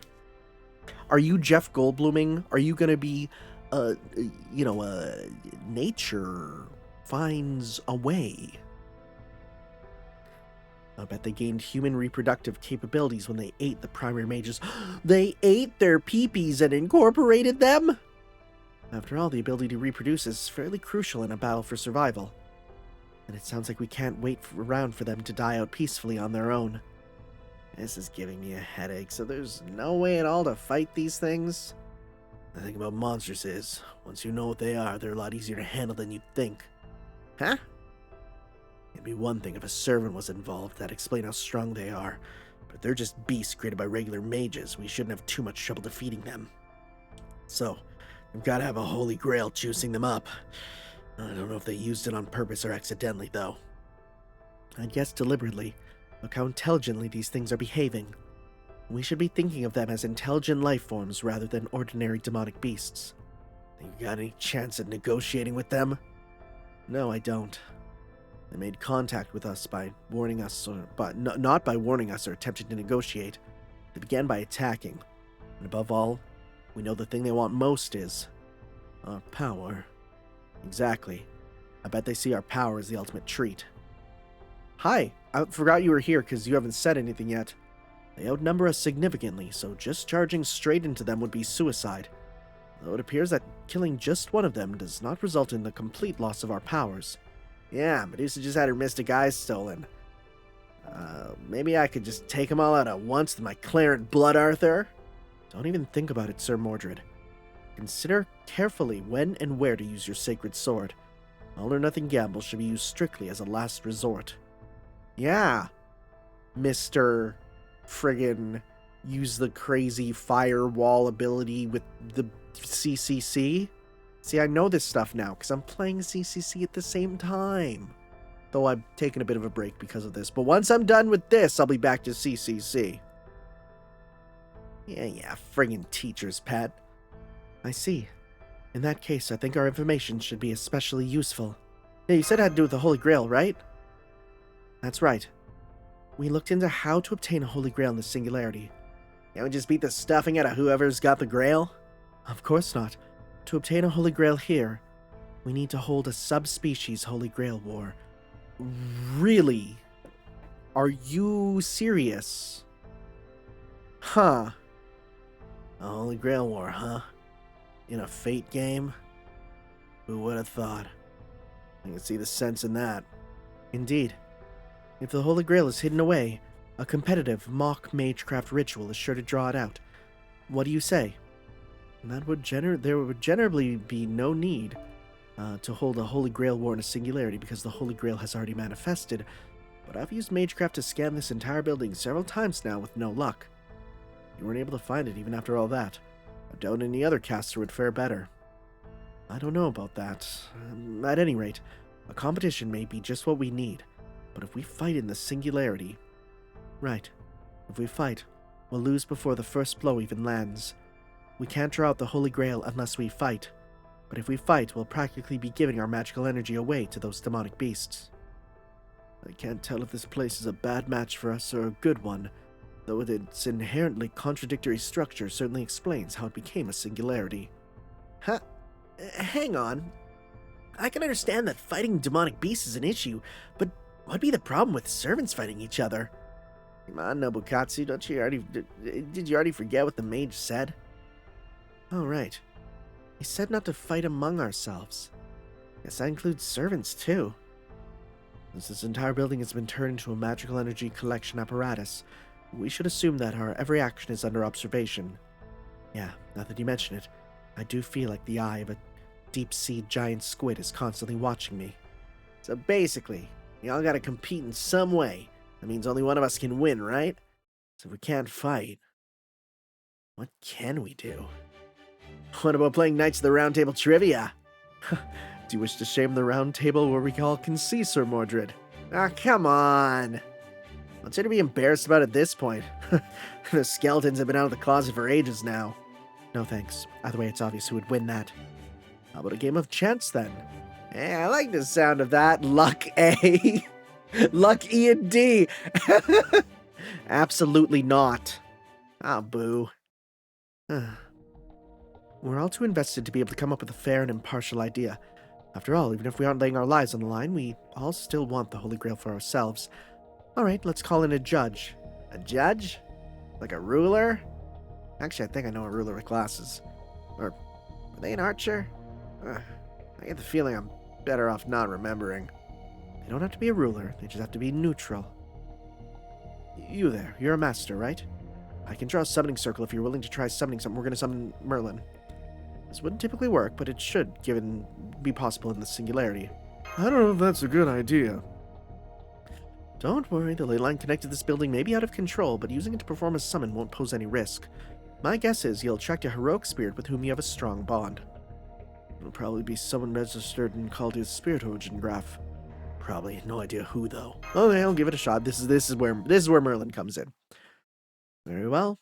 Are you Jeff Goldbluming? Are you gonna be, nature finds a way? I bet they gained human reproductive capabilities when they ate the primary mages. They ate their peepees and incorporated them? After all, the ability to reproduce is fairly crucial in a battle for survival. And it sounds like we can't wait around for them to die out peacefully on their own. This is giving me a headache, so there's no way at all to fight these things? The thing about monsters is, once you know what they are, they're a lot easier to handle than you'd think. Huh? It'd be one thing if a servant was involved, that'd explain how strong they are. But if they're just beasts created by regular mages, we shouldn't have too much trouble defeating them. So, we've got to have a holy grail juicing them up. I don't know if they used it on purpose or accidentally, though. I guess deliberately. Look how intelligently these things are behaving. We should be thinking of them as intelligent life forms rather than ordinary demonic beasts. Think you got any chance at negotiating with them? No, I don't. They made contact with us by warning us, not by warning us or attempting to negotiate. They began by attacking. And above all, we know the thing they want most is our power. Exactly. I bet they see our power as the ultimate treat. Hi, I forgot you were here because you haven't said anything yet. They outnumber us significantly, so just charging straight into them would be suicide. Though it appears that killing just one of them does not result in the complete loss of our powers. Yeah, Medusa just had her mystic eyes stolen. Maybe I could just take them all out at once with my Clarent blood, Arthur? Don't even think about it, Sir Mordred. Consider carefully when and where to use your sacred sword. All or nothing gambles should be used strictly as a last resort. Yeah, Mr. Friggin' use the crazy firewall ability with the CCC. See, I know this stuff now, because I'm playing CCC at the same time. Though I've taken a bit of a break because of this. But once I'm done with this, I'll be back to CCC. Yeah, friggin' teacher's pet. I see. In that case, I think our information should be especially useful. Yeah, you said it had to do with the Holy Grail, right? That's right. We looked into how to obtain a Holy Grail in the Singularity. Can't we just beat the stuffing out of whoever's got the Grail? Of course not. To obtain a Holy Grail here, we need to hold a Subspecies Holy Grail war. Really? Are you serious? Huh. A Holy Grail war, huh? In a Fate game? Who would have thought? I can see the sense in that. Indeed. If the Holy Grail is hidden away, a competitive mock magecraft ritual is sure to draw it out. What do you say? There would generally be no need to hold a Holy Grail war in a Singularity because the Holy Grail has already manifested, but I've used magecraft to scan this entire building several times now with no luck. You weren't able to find it even after all that. I doubt any other caster would fare better. I don't know about that. At any rate, a competition may be just what we need, but if we fight in the Singularity... Right. If we fight, we'll lose before the first blow even lands. We can't draw out the Holy Grail unless we fight, but if we fight, we'll practically be giving our magical energy away to those demonic beasts. I can't tell if this place is a bad match for us or a good one, though with its inherently contradictory structure certainly explains how it became a Singularity. Huh? Hang on. I can understand that fighting demonic beasts is an issue, but what'd be the problem with servants fighting each other? Come on, Nobukatsu, did you already forget what the mage said? Oh, right. He said not to fight among ourselves. Guess that includes servants, too. Since this entire building has been turned into a magical energy collection apparatus, we should assume that our every action is under observation. Yeah, now that you mention it, I do feel like the eye of a deep-sea giant squid is constantly watching me. So basically, we all gotta compete in some way. That means only one of us can win, right? So if we can't fight, what can we do? What about playing Knights of the Round Table trivia? Do you wish to shame the round table where we all can see Sir Mordred? Ah, come on! What's there to be embarrassed about at this point? The skeletons have been out of the closet for ages now. No thanks. Either way, it's obvious who would win that. How about a game of chance, then? I like the sound of that. Luck A. Luck E and D. Absolutely not. Ah, boo. We're all too invested to be able to come up with a fair and impartial idea. After all, even if we aren't laying our lives on the line, we all still want the Holy Grail for ourselves. Alright, let's call in a judge. A judge? Like a ruler? Actually, I think I know a ruler with glasses. Or, are they an archer? I get the feeling I'm better off not remembering. They don't have to be a ruler, they just have to be neutral. You there, you're a master, right? I can draw a summoning circle if you're willing to try summoning something. We're going to summon Merlin. This wouldn't typically work, but it should be possible in the singularity. I don't know if that's a good idea. Don't worry, the ley line connected to this building may be out of control, but using it to perform a summon won't pose any risk. My guess is you'll attract a heroic spirit with whom you have a strong bond. It'll probably be someone registered in Caldia's spirit origin graph. Probably, no idea who though. Okay, I'll give it a shot. This is where Merlin comes in. Very well.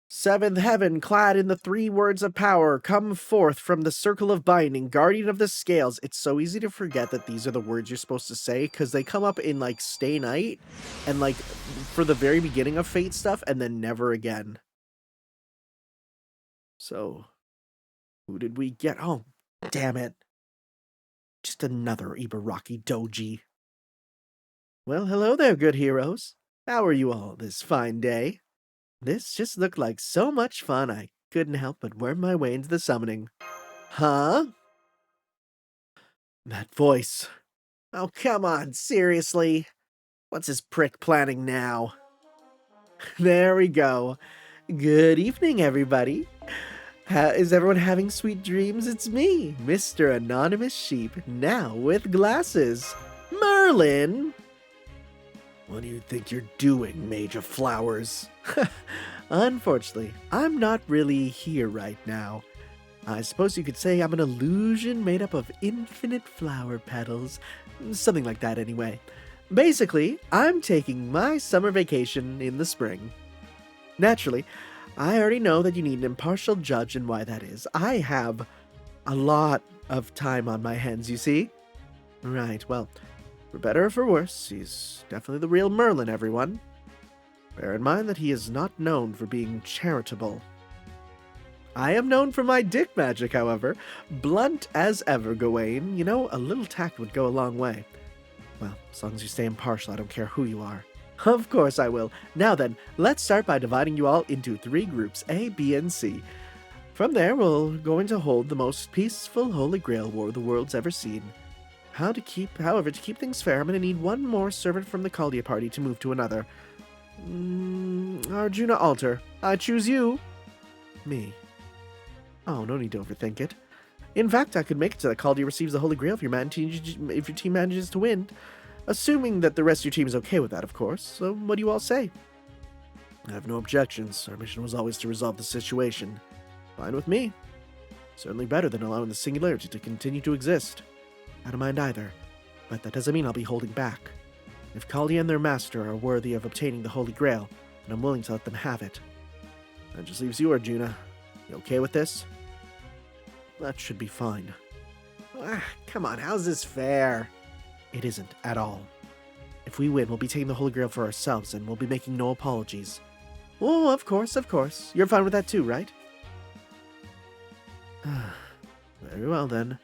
Seventh heaven, clad in the 3 words of power, come forth from the circle of binding, guardian of the scales. It's so easy to forget that these are the words you're supposed to say, because they come up in, like, Stay Night, and, like, for the very beginning of Fate stuff, and then never again. So, who did we get? Oh, damn it. Just another Ibaraki doji. Well, hello there, good heroes. How are you all this fine day? This just looked like so much fun, I couldn't help but worm my way into the summoning. Huh? That voice. Oh, come on, seriously? What's this prick planning now? There we go. Good evening, everybody. Is everyone having sweet dreams? It's me, Mr. Anonymous Sheep, now with glasses. Merlin! What do you think you're doing, Mage of Flowers? Unfortunately, I'm not really here right now. I suppose you could say I'm an illusion made up of infinite flower petals. Something like that, anyway. Basically, I'm taking my summer vacation in the spring. Naturally, I already know that you need an impartial judge and why that is. I have a lot of time on my hands, you see? Right, well, for better or for worse, he's definitely the real Merlin, everyone. Bear in mind that he is not known for being charitable. I am known for my dick magic, however. Blunt as ever, Gawain. You know, a little tact would go a long way. Well, as long as you stay impartial, I don't care who you are. Of course I will. Now then, let's start by dividing you all into 3 groups, A, B, and C. From there, we're going to hold the most peaceful Holy Grail war the world's ever seen. However, to keep things fair, I'm going to need one more servant from the Caldia party to move to another. Arjuna Alter, I choose you. Me. Oh, no need to overthink it. In fact, I could make it so that Caldia receives the Holy Grail if your team manages to win. Assuming that the rest of your team is okay with that, of course. So, what do you all say? I have no objections. Our mission was always to resolve the situation. Fine with me. Certainly better than allowing the singularity to continue to exist. I don't mind either, but that doesn't mean I'll be holding back. If Caldia and their master are worthy of obtaining the Holy Grail, then I'm willing to let them have it. That just leaves you, Arjuna. You okay with this? That should be fine. Come on, how's this fair? It isn't at all. If we win, we'll be taking the Holy Grail for ourselves, and we'll be making no apologies. Oh, of course, of course. You're fine with that too, right? Very well, then.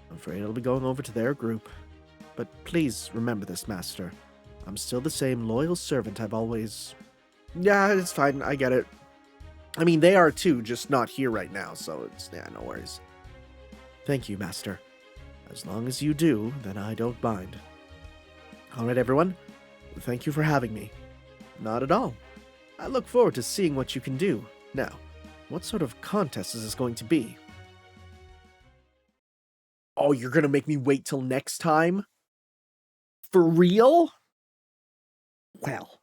I'm afraid I'll be going over to their group. But please remember this, Master. I'm still the same loyal servant I've always... Yeah, it's fine. I get it. I mean, they are too, just not here right now, so it's... Yeah, no worries. Thank you, Master. As long as you do, then I don't mind. Alright, everyone. Thank you for having me. Not at all. I look forward to seeing what you can do. Now, what sort of contest is this going to be? Oh, you're gonna make me wait till next time? For real? Well,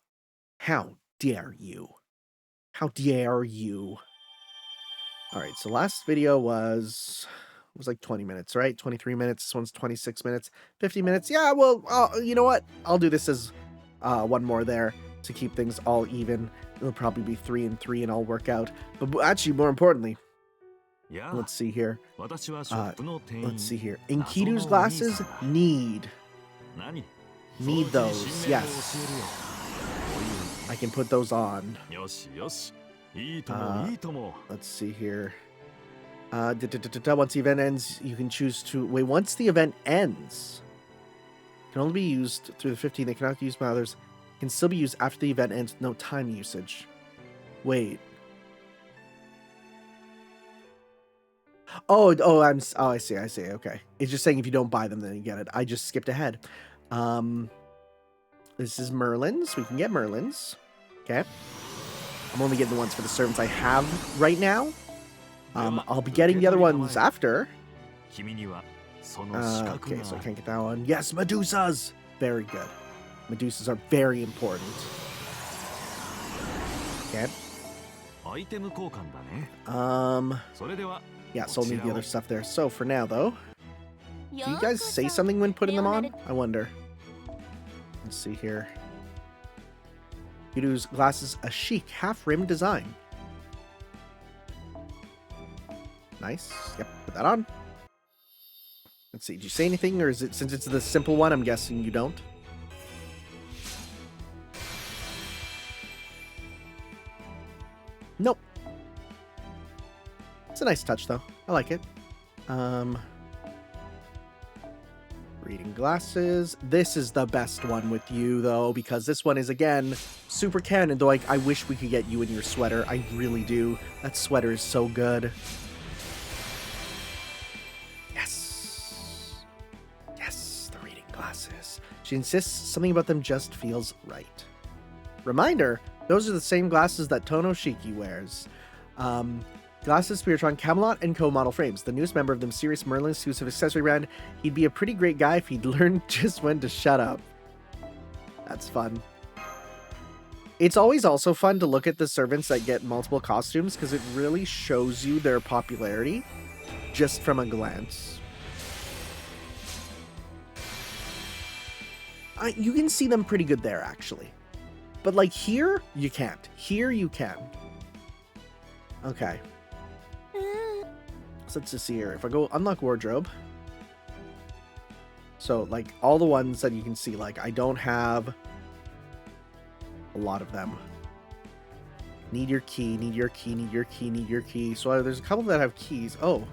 how dare you? How dare you? Alright, so last video was like 20 minutes, right? 23 minutes. This one's 26 minutes. 50 minutes. Yeah, well, you know what? I'll do this as one more there to keep things all even. It'll probably be 3 and 3 and all work out. But actually, more importantly, let's see here. Let's see here. Enkidu's glasses need those. Yes. I can put those on. Let's see here. Once the event ends, you can choose to... Wait, once the event ends, it can only be used through the 15th. They cannot be used by others. It can still be used after the event ends. No time usage. Wait. Oh, I see. Okay. It's just saying if you don't buy them, then you get it. I just skipped ahead. This is Merlin's. We can get Merlin's. Okay. I'm only getting the ones for the servants I have right now. I'll be getting the other ones after. Okay, so I can't get that one. Yes, Medusas! Very good. Medusas are very important. Okay. Yeah, so I'll need the other stuff there. So for now, though, do you guys say something when putting them on? I wonder. Let's see here. Enkidu's glasses, a chic, half-rimmed design. Nice. Yep, put that on. Let's see, did you say anything, or is it, since it's the simple one, I'm guessing you don't? Nope. It's a nice touch, though. I like it. Reading glasses. This is the best one with you, though, because this one is, again, super canon, though I wish we could get you in your sweater. I really do. That sweater is so good. Yes. Yes, the reading glasses. She insists something about them just feels right. Reminder, those are the same glasses that Tonoshiki wears. Glasses Spiritron Camelot & Co. model frames. The newest member of the mysterious Merlin exclusive accessory brand. He'd be a pretty great guy if he'd learned just when to shut up. That's fun. It's always also fun to look at the servants that get multiple costumes because it really shows you their popularity just from a glance. You can see them pretty good there, actually. But like here, you can't. Here, you can. Okay. So let's just see here. If I go unlock wardrobe. So like all the ones that you can see, like I don't have a lot of them. Need your key, need your key, need your key, need your key. So there's a couple that have keys. Oh,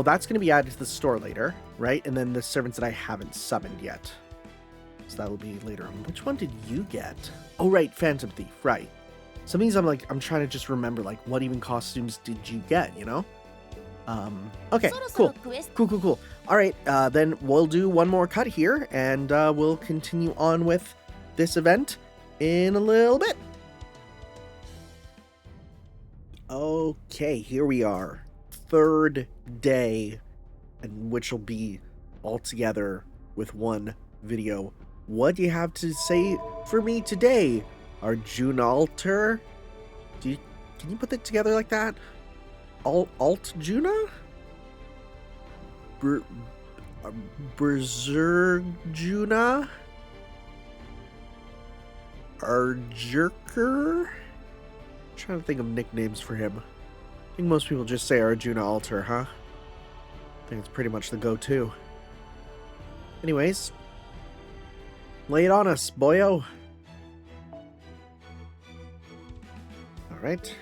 that's going to be added to the store later, right? And then the servants that I haven't summoned yet. So that'll be later on. Which one did you get? Oh, right. Phantom Thief. Right. Some of these I'm trying to just remember, like, what even costumes did you get, you know? Okay, cool. All right, then we'll do one more cut here, and we'll continue on with this event in a little bit. Okay, here we are. Third day, and which will be all together with one video. What do you have to say for me today, Arjuna Alter? Can you put that together like that? Alt Juna? Berserk Juna? Arjerker? I'm trying to think of nicknames for him. I think most people just say Arjuna Alter, huh? I think it's pretty much the go-to. Anyways, lay it on us, boyo. Alright.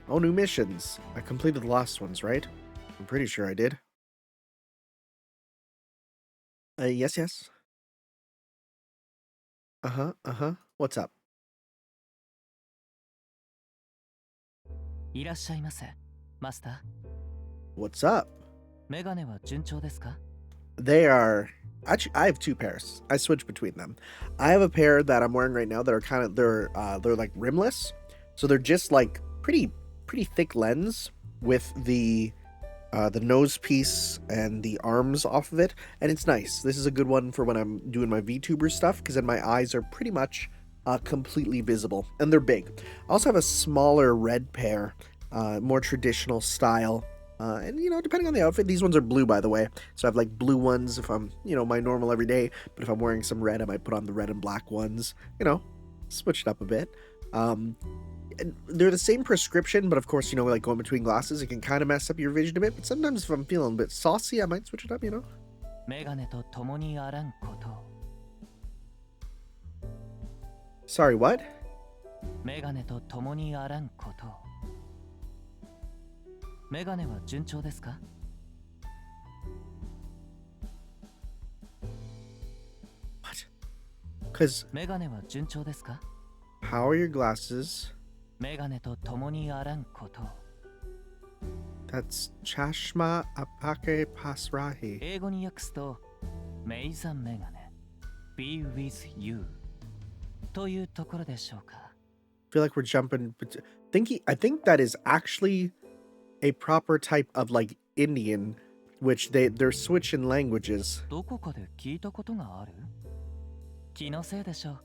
Oh, new missions. I completed the last ones, right? I'm pretty sure I did. Yes. What's up? いらっしゃいませ、マスター。 What's up? メガネは順調ですか? They are actually, I have two pairs. I switch between them. I have a pair that I'm wearing right now that are kind of they're like rimless, so they're just like pretty thick lens with the nose piece and the arms off of it, and it's nice. This is a good one for when I'm doing my VTuber stuff, because then my eyes are pretty much completely visible, and they're big. I also have a smaller red pair, more traditional style, and you know, depending on the outfit, these ones are blue, by the way, so I have like blue ones if I'm, you know, my normal everyday, but if I'm wearing some red, I might put on the red and black ones, you know, switch it up a bit. They're the same prescription, but of course, you know, like going between glasses, it can kind of mess up your vision a bit, but sometimes if I'm feeling a bit saucy, I might switch it up, you know? メガネと共にあらんこと。 Sorry, what? メガネと共にあらんこと。 メガネは順調ですか? What? Because メガネは順調ですか? how are your glasses? メガネと共にあらんこと。 That's chashma apake pasrahi. 英語に訳すと、メイザメガネ、be with you というところでしょうか。 I feel like we're jumping. I think that is actually a proper type of like Indian, which they're switching languages. どこかで聞いたことがある? 気のせいでしょう。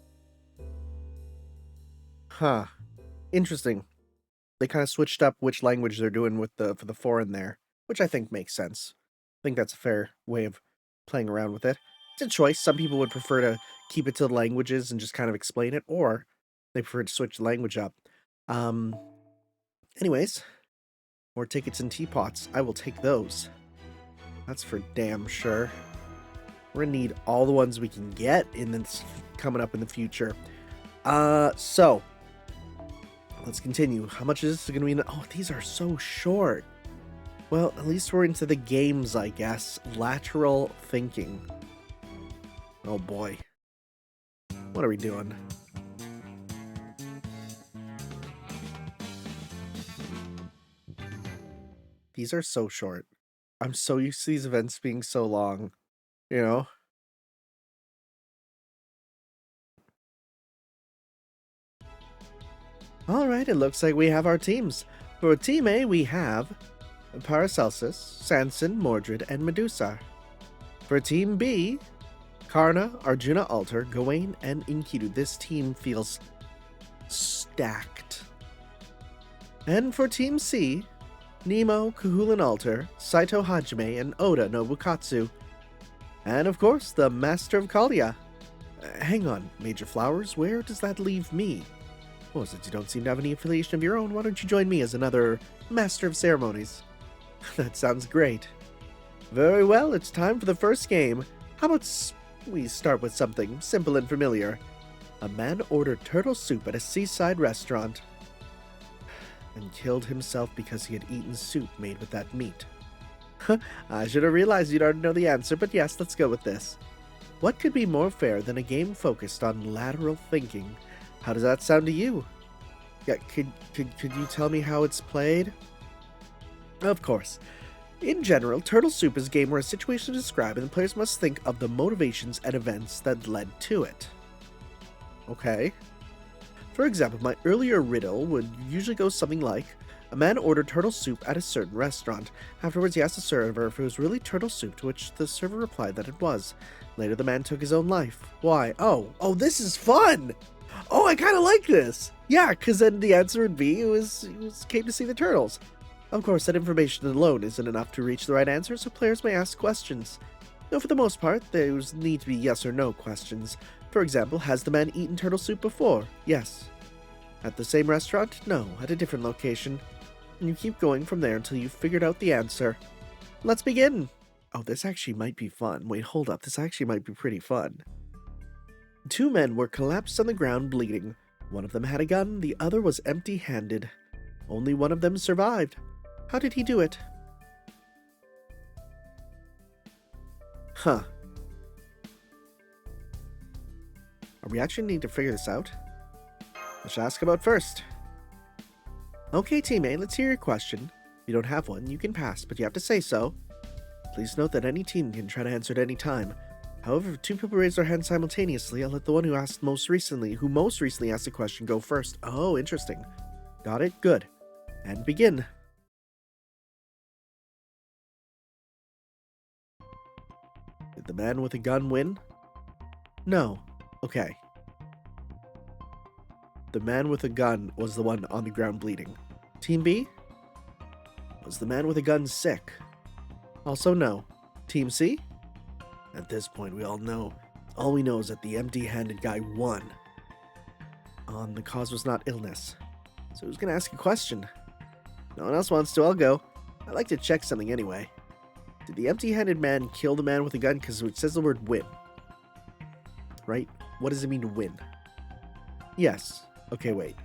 Huh. Interesting. They kind of switched up which language they're doing with for the foreign there, which I think makes sense. I think that's a fair way of playing around with it. It's a choice. Some people would prefer to keep it to the languages and just kind of explain it, or they prefer to switch the language up. Anyways, more tickets and teapots. I will take those. That's for damn sure. We're gonna need all the ones we can get in this coming up in the future. So let's continue. How much is this going to be? Oh, these are so short. Well, at least we're into the games, I guess. Lateral thinking. Oh boy. What are we doing? These are so short. I'm so used to these events being so long, you know? Alright, it looks like we have our teams. For Team A, we have Paracelsus, Sanson, Mordred, and Medusa. For Team B, Karna, Arjuna Alter, Gawain, and Enkidu. This team feels stacked. And for Team C, Nemo, Kuhulan Alter, Saito Hajime, and Oda Nobukatsu. And of course, the Master of Kalia. Hang on, Major Flowers, where does that leave me? Well, since you don't seem to have any affiliation of your own, why don't you join me as another Master of Ceremonies? That sounds great. Very well, it's time for the first game. How about we start with something simple and familiar? A man ordered turtle soup at a seaside restaurant and killed himself because he had eaten soup made with that meat. I should have realized you'd already know the answer, but yes, let's go with this. What could be more fair than a game focused on lateral thinking? How does that sound to you? Yeah, could you tell me how it's played? Of course. In general, Turtle Soup is a game where a situation is described and the players must think of the motivations and events that led to it. Okay. For example, my earlier riddle would usually go something like, a man ordered turtle soup at a certain restaurant. Afterwards, he asked the server if it was really turtle soup, to which the server replied that it was. Later, the man took his own life. Why? Oh, this is fun! Oh, I kind of like this! Yeah, because then the answer would be, he came to see the turtles. Of course, that information alone isn't enough to reach the right answer, so players may ask questions. Though for the most part, those need to be yes or no questions. For example, has the man eaten turtle soup before? Yes. At the same restaurant? No, at a different location. And you keep going from there until you've figured out the answer. Let's begin! Oh, this actually might be fun. Wait, hold up. This actually might be pretty fun. Two men were collapsed on the ground bleeding. One of them had a gun, the other was empty-handed. Only one of them survived. How did he do it? Huh. Are we actually need to figure this out? Let's ask about first. Okay, teammate, let's hear your question. If you don't have one, you can pass, but you have to say so. Please note that any team can try to answer at any time. However, if two people raise their hands simultaneously, I'll let the one who most recently asked the question go first. Oh, interesting. Got it? Good. And begin. Did the man with a gun win? No. Okay. The man with a gun was the one on the ground bleeding. Team B? Was the man with a gun sick? Also no. Team C? At this point, we all know. All we know is that the empty-handed guy won. The cause was not illness. So who's gonna ask a question? No one else wants to, I'll go. I'd like to check something anyway. Did the empty-handed man kill the man with a gun? Because it says the word win. Right? What does it mean to win? Yes. Okay, wait.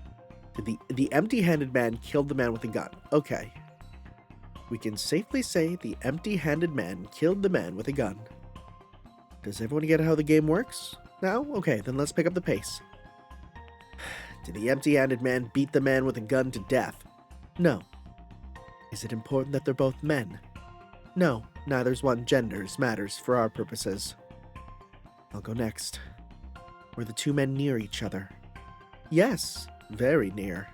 Did the empty-handed man killed the man with a gun? Okay. We can safely say the empty-handed man killed the man with a gun. Does everyone get how the game works now? Okay, then let's pick up the pace. Did the empty-handed man beat the man with a gun to death? No. Is it important that they're both men? No, neither's one. Genders matters for our purposes. I'll go next. Were the two men near each other? Yes, very near.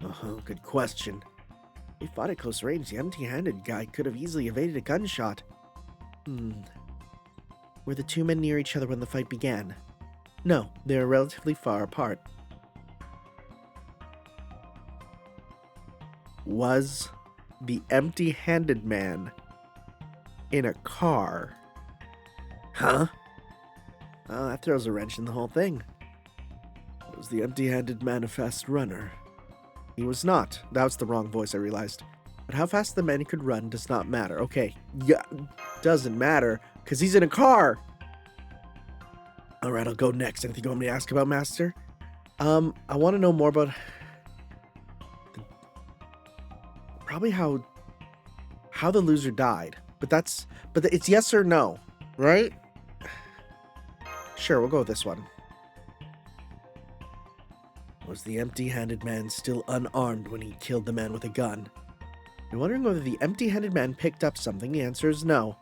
Oh, good question. If he fought at close range, the empty-handed guy could have easily evaded a gunshot. Were the two men near each other when the fight began? No, they were relatively far apart. Was the empty-handed man in a car? Huh? Oh, that throws a wrench in the whole thing. Was the empty-handed man a fast runner? He was not. That was the wrong voice, I realized. But how fast the man could run does not matter. Okay, yeah, doesn't matter, because he's in a car! Alright, I'll go next. Anything you want me to ask about, Master? I want to know more about... Probably how the loser died. But it's yes or no, right? Sure, we'll go with this one. Was the empty-handed man still unarmed when he killed the man with a gun? You're wondering whether the empty-handed man picked up something? The answer is no.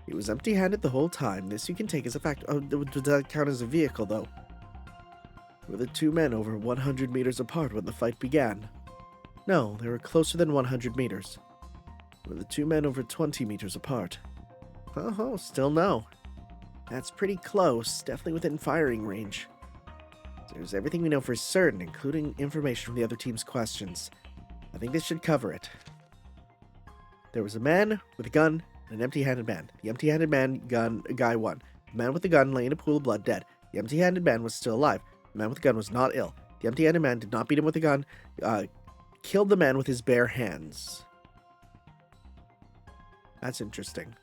He was empty-handed the whole time. This you can take as a fact. Oh, does that count as a vehicle, though? Were the two men over 100 meters apart when the fight began? No, they were closer than 100 meters. Were the two men over 20 meters apart? Oh, still no. That's pretty close, definitely within firing range. There's everything we know for certain, including information from the other team's questions. I think this should cover it. There was a man with a gun and an empty-handed man. The empty-handed guy won. The man with the gun lay in a pool of blood dead. The empty-handed man was still alive. The man with the gun was not ill. The empty-handed man did not beat him with a gun, killed the man with his bare hands. That's interesting.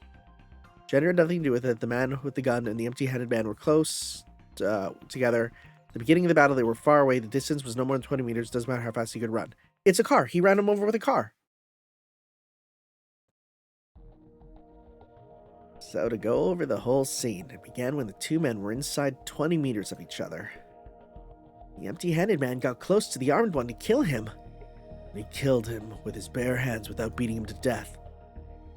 Gender had nothing to do with it. The man with the gun and the empty-handed man were close together. At the beginning of the battle, they were far away. The distance was no more than 20 meters. Doesn't matter how fast he could run. It's a car. He ran him over with a car. So to go over the whole scene, it began when the two men were inside 20 meters of each other. The empty-handed man got close to the armed one to kill him. And he killed him with his bare hands without beating him to death.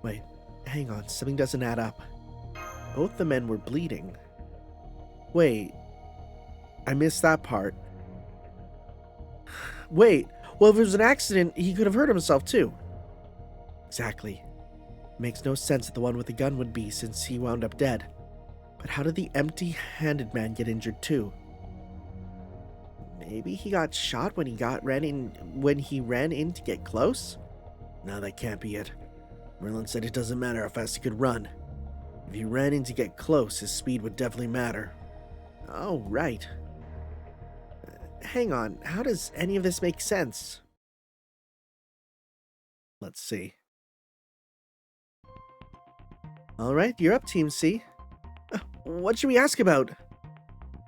Wait, hang on, something doesn't add up. Both the men were bleeding. Wait, I missed that part. Wait, well, if it was an accident, he could have hurt himself too. Exactly. It makes no sense that the one with the gun would be, since he wound up dead. But how did the empty-handed man get injured too? Maybe he got shot when he ran in to get close? No, that can't be it. Merlin said it doesn't matter how fast he could run. If he ran in to get close, his speed would definitely matter. Oh, right. Hang on, how does any of this make sense? Let's see. Alright, you're up, Team C. What should we ask about?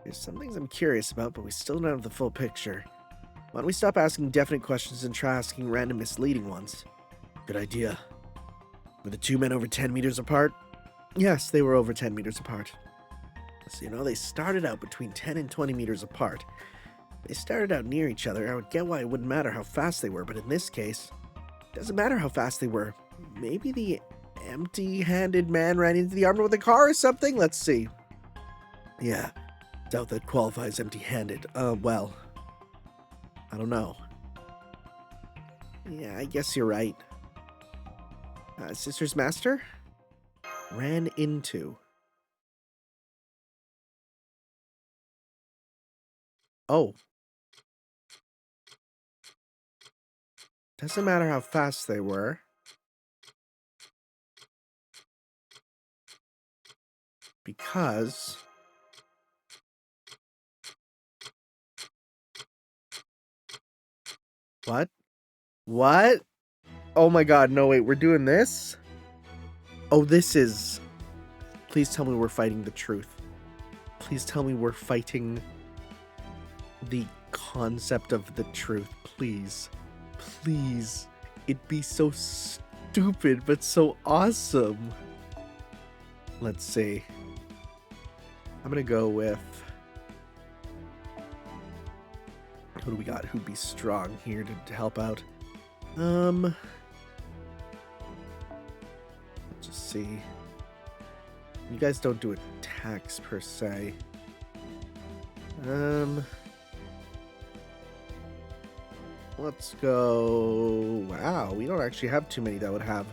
There's some things I'm curious about, but we still don't have the full picture. Why don't we stop asking definite questions and try asking random misleading ones? Good idea. Were the two men over 10 meters apart? Yes, they were over 10 meters apart. So, they started out between 10 and 20 meters apart. They started out near each other. I would get why it wouldn't matter how fast they were, but in this case, it doesn't matter how fast they were. Maybe the empty-handed man ran into the armor with a car or something? Let's see. Yeah, doubt that qualifies empty-handed. Well, I don't know. Yeah, I guess you're right. Sister's master? Ran into. Oh. Doesn't matter how fast they were. Because... What? What? Oh my god, no wait, we're doing this? Oh, this is... Please tell me we're fighting the truth. Please tell me we're fighting the concept of the truth. Please. Please. It'd be so stupid, but so awesome. Let's see. I'm gonna go with... Who do we got? Who'd be strong here to help out? Let's just see. You guys don't do attacks per se. Let's go... Wow, we don't actually have too many that would have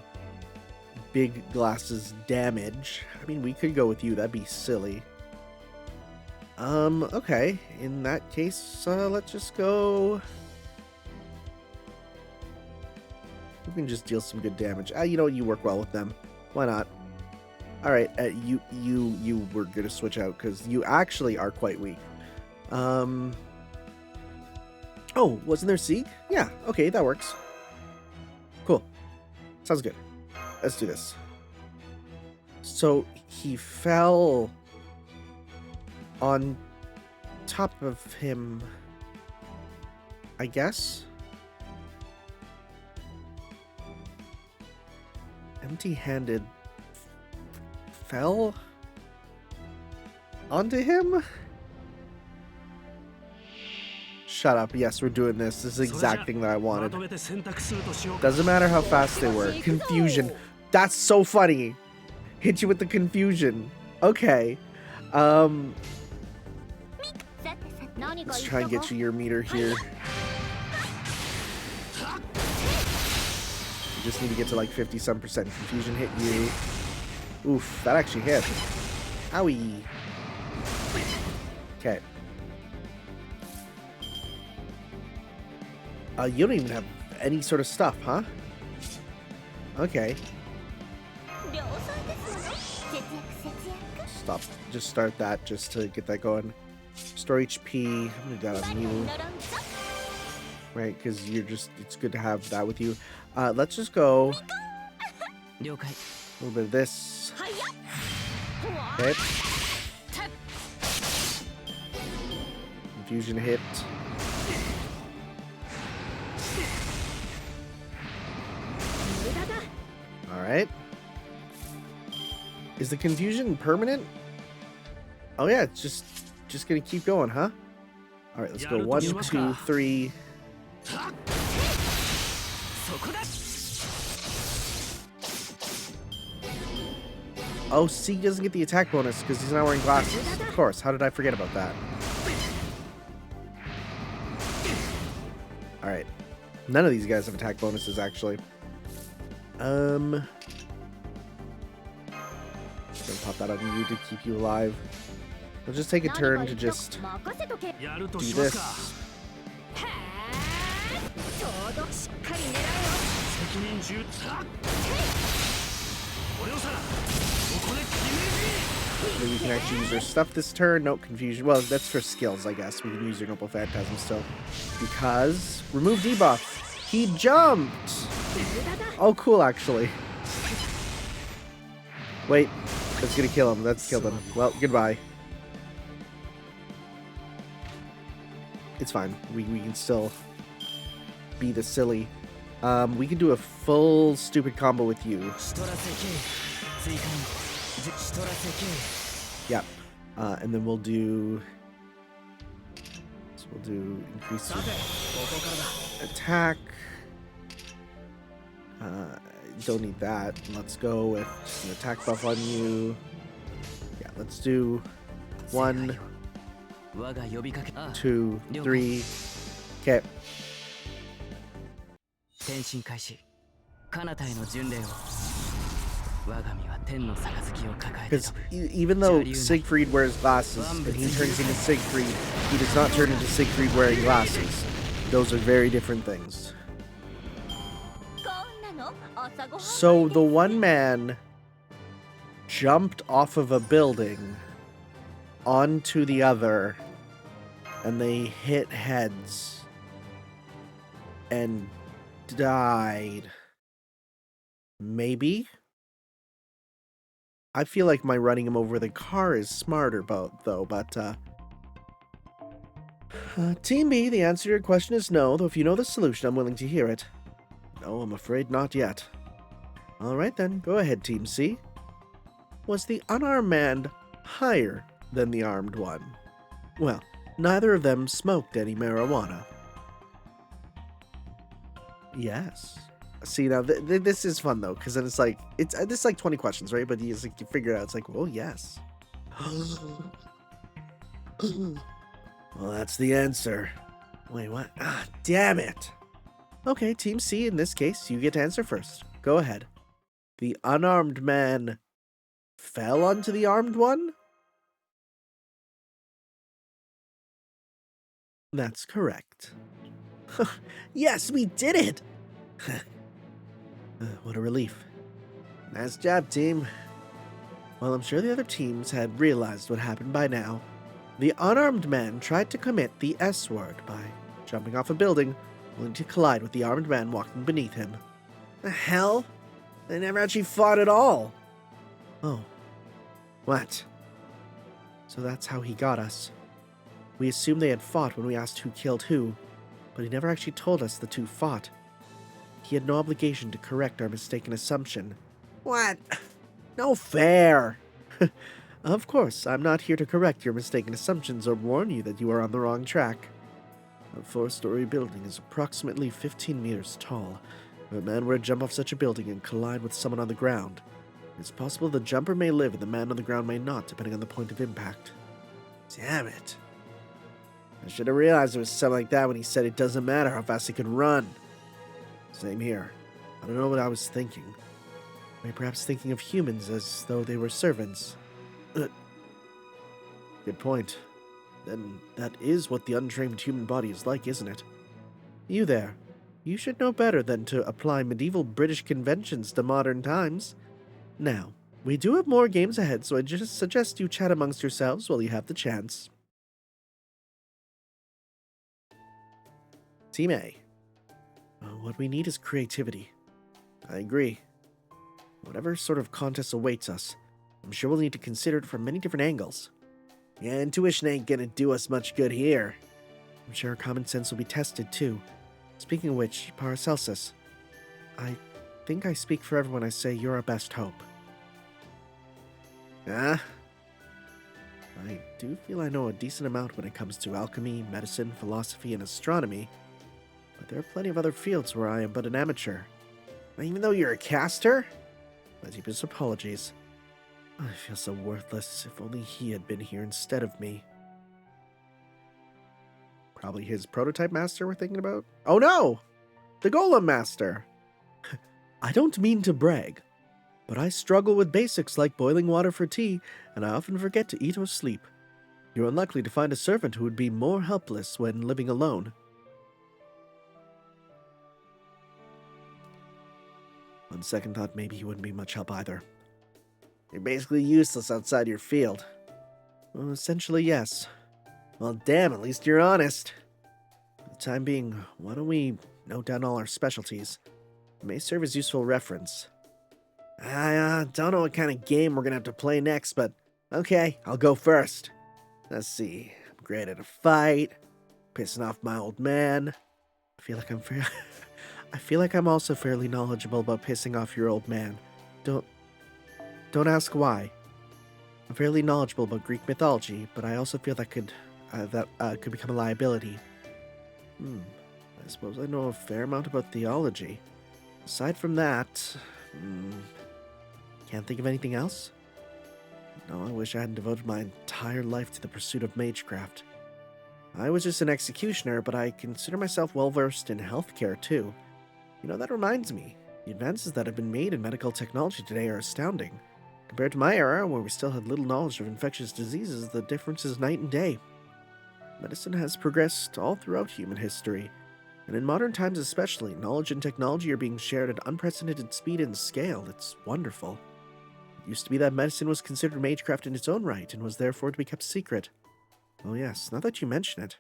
big glasses damage. I mean, we could go with you. That'd be silly. Okay. In that case, let's just go... We can just deal some good damage. You know what? You work well with them. Why not? Alright, you were gonna switch out, because you actually are quite weak. Oh, wasn't there Sieg? Yeah, okay, that works. Cool. Sounds good. Let's do this. So, he fell on top of him, I guess? Empty-handed fell onto him? Shut up. Yes, we're doing this. This is the exact thing that I wanted. Doesn't matter how fast they were. Confusion. That's so funny. Hit you with the confusion. Okay. Let's try and get you your meter here. You just need to get to like 50-some%. Confusion hit you. Oof, that actually hit. Owie. Okay. You don't even have any sort of stuff, huh? Okay. Stop. Just start that just to get that going. Restore HP. I'm gonna do that on you. Right, because you're just, it's good to have that with you. Let's just go. A little bit of this. Okay. Confusion hit. Alright. Is the confusion permanent? Oh yeah, it's just gonna keep going, huh? Alright, let's go 1, 2, 3. Oh, C doesn't get the attack bonus because he's not wearing glasses. Of course, how did I forget about that? Alright. None of these guys have attack bonuses, actually. Gonna pop that on you to keep you alive. We'll just take a turn to just do this. Maybe we can actually use our stuff this turn. No confusion. Well, that's for skills, I guess. We can use your Noble Phantasm still. Because remove debuff. He jumped! Oh, cool, actually. Wait. That's gonna kill him. That's killed him. Well, goodbye. It's fine. We can still be the silly. We can do a full stupid combo with you. Yep. And then we'll do... So we'll do increase attack. don't need that. Let's go with just an attack buff on you. Yeah, let's do 1, 2, 3. Okay. 転身開始彼方への巡礼を我が身は天の杯を抱えて Because even though Siegfried wears glasses and he turns into Siegfried, he does not turn into Siegfried wearing glasses. Those are very different things. So the one man jumped off of a building onto the other, and they hit heads and died. Maybe? I feel like my running him over the car is smarter, though, but, Team B, the answer to your question is no, though if you know the solution, I'm willing to hear it. No, I'm afraid not yet. Alright then, go ahead, Team C. Was the unarmed man higher than the armed one? Well, neither of them smoked any marijuana. Yes. See, now, this is fun, though, because then it's like, this is like 20 questions, right? But you figure it out, it's like, well, yes. Well, that's the answer. Wait, what? Ah, damn it. Okay, Team C, in this case, you get to answer first. Go ahead. The unarmed man fell onto the armed one? That's correct. Yes, we did it! What a relief. Nice job, team. Well, I'm sure the other teams had realized what happened by now. The unarmed man tried to commit the S word by jumping off a building, only to collide with the armed man walking beneath him. The hell? They never actually fought at all. Oh. What? So that's how he got us. We assumed they had fought when we asked who killed who, but he never actually told us the two fought. He had no obligation to correct our mistaken assumption. What? No fair! Of course, I'm not here to correct your mistaken assumptions or warn you that you are on the wrong track. A 4-story building is approximately 15 meters tall. If a man were to jump off such a building and collide with someone on the ground, it's possible the jumper may live and the man on the ground may not, depending on the point of impact. Damn it. I should have realized it was something like that when he said it doesn't matter how fast he can run. Same here. I don't know what I was thinking. Maybe perhaps thinking of humans as though they were servants. Good point. Then that is what the untrained human body is like, isn't it? You there. You should know better than to apply medieval British conventions to modern times. Now, we do have more games ahead, so I just suggest you chat amongst yourselves while you have the chance. Team A. What we need is creativity. I agree. Whatever sort of contest awaits us, I'm sure we'll need to consider it from many different angles. Yeah, intuition ain't gonna do us much good here. I'm sure our common sense will be tested too. Speaking of which, Paracelsus, I think I speak for everyone I say you're our best hope. Ah? I do feel I know a decent amount when it comes to alchemy, medicine, philosophy, and astronomy, but there are plenty of other fields where I am but an amateur. Even though you're a caster? My deepest apologies. I feel so worthless. If only he had been here instead of me. Probably his prototype master we're thinking about? Oh no! The Golem Master! I don't mean to brag, but I struggle with basics like boiling water for tea, and I often forget to eat or sleep. You're unlikely to find a servant who would be more helpless when living alone. On second thought, maybe he wouldn't be much help either. You're basically useless outside your field. Well, essentially, yes. Well, damn, at least you're honest. For the time being, why don't we note down all our specialties? It may serve as useful reference. I don't know what kind of game we're gonna have to play next, but okay, I'll go first. Let's see. I'm great at a fight. Pissing off my old man. I feel like I'm also fairly knowledgeable about pissing off your old man. Don't ask why. I'm fairly knowledgeable about Greek mythology, but I also feel that could become a liability. I suppose I know a fair amount about theology. Aside from that, Can't think of anything else? No, I wish I hadn't devoted my entire life to the pursuit of magecraft. I was just an executioner, but I consider myself well-versed in healthcare, too. You know, that reminds me. The advances that have been made in medical technology today are astounding. Compared to my era, where we still had little knowledge of infectious diseases, the difference is night and day. Medicine has progressed all throughout human history, and in modern times especially, knowledge and technology are being shared at unprecedented speed and scale. It's wonderful. It used to be that medicine was considered magecraft in its own right, and was therefore to be kept secret. Oh yes, now that you mention it.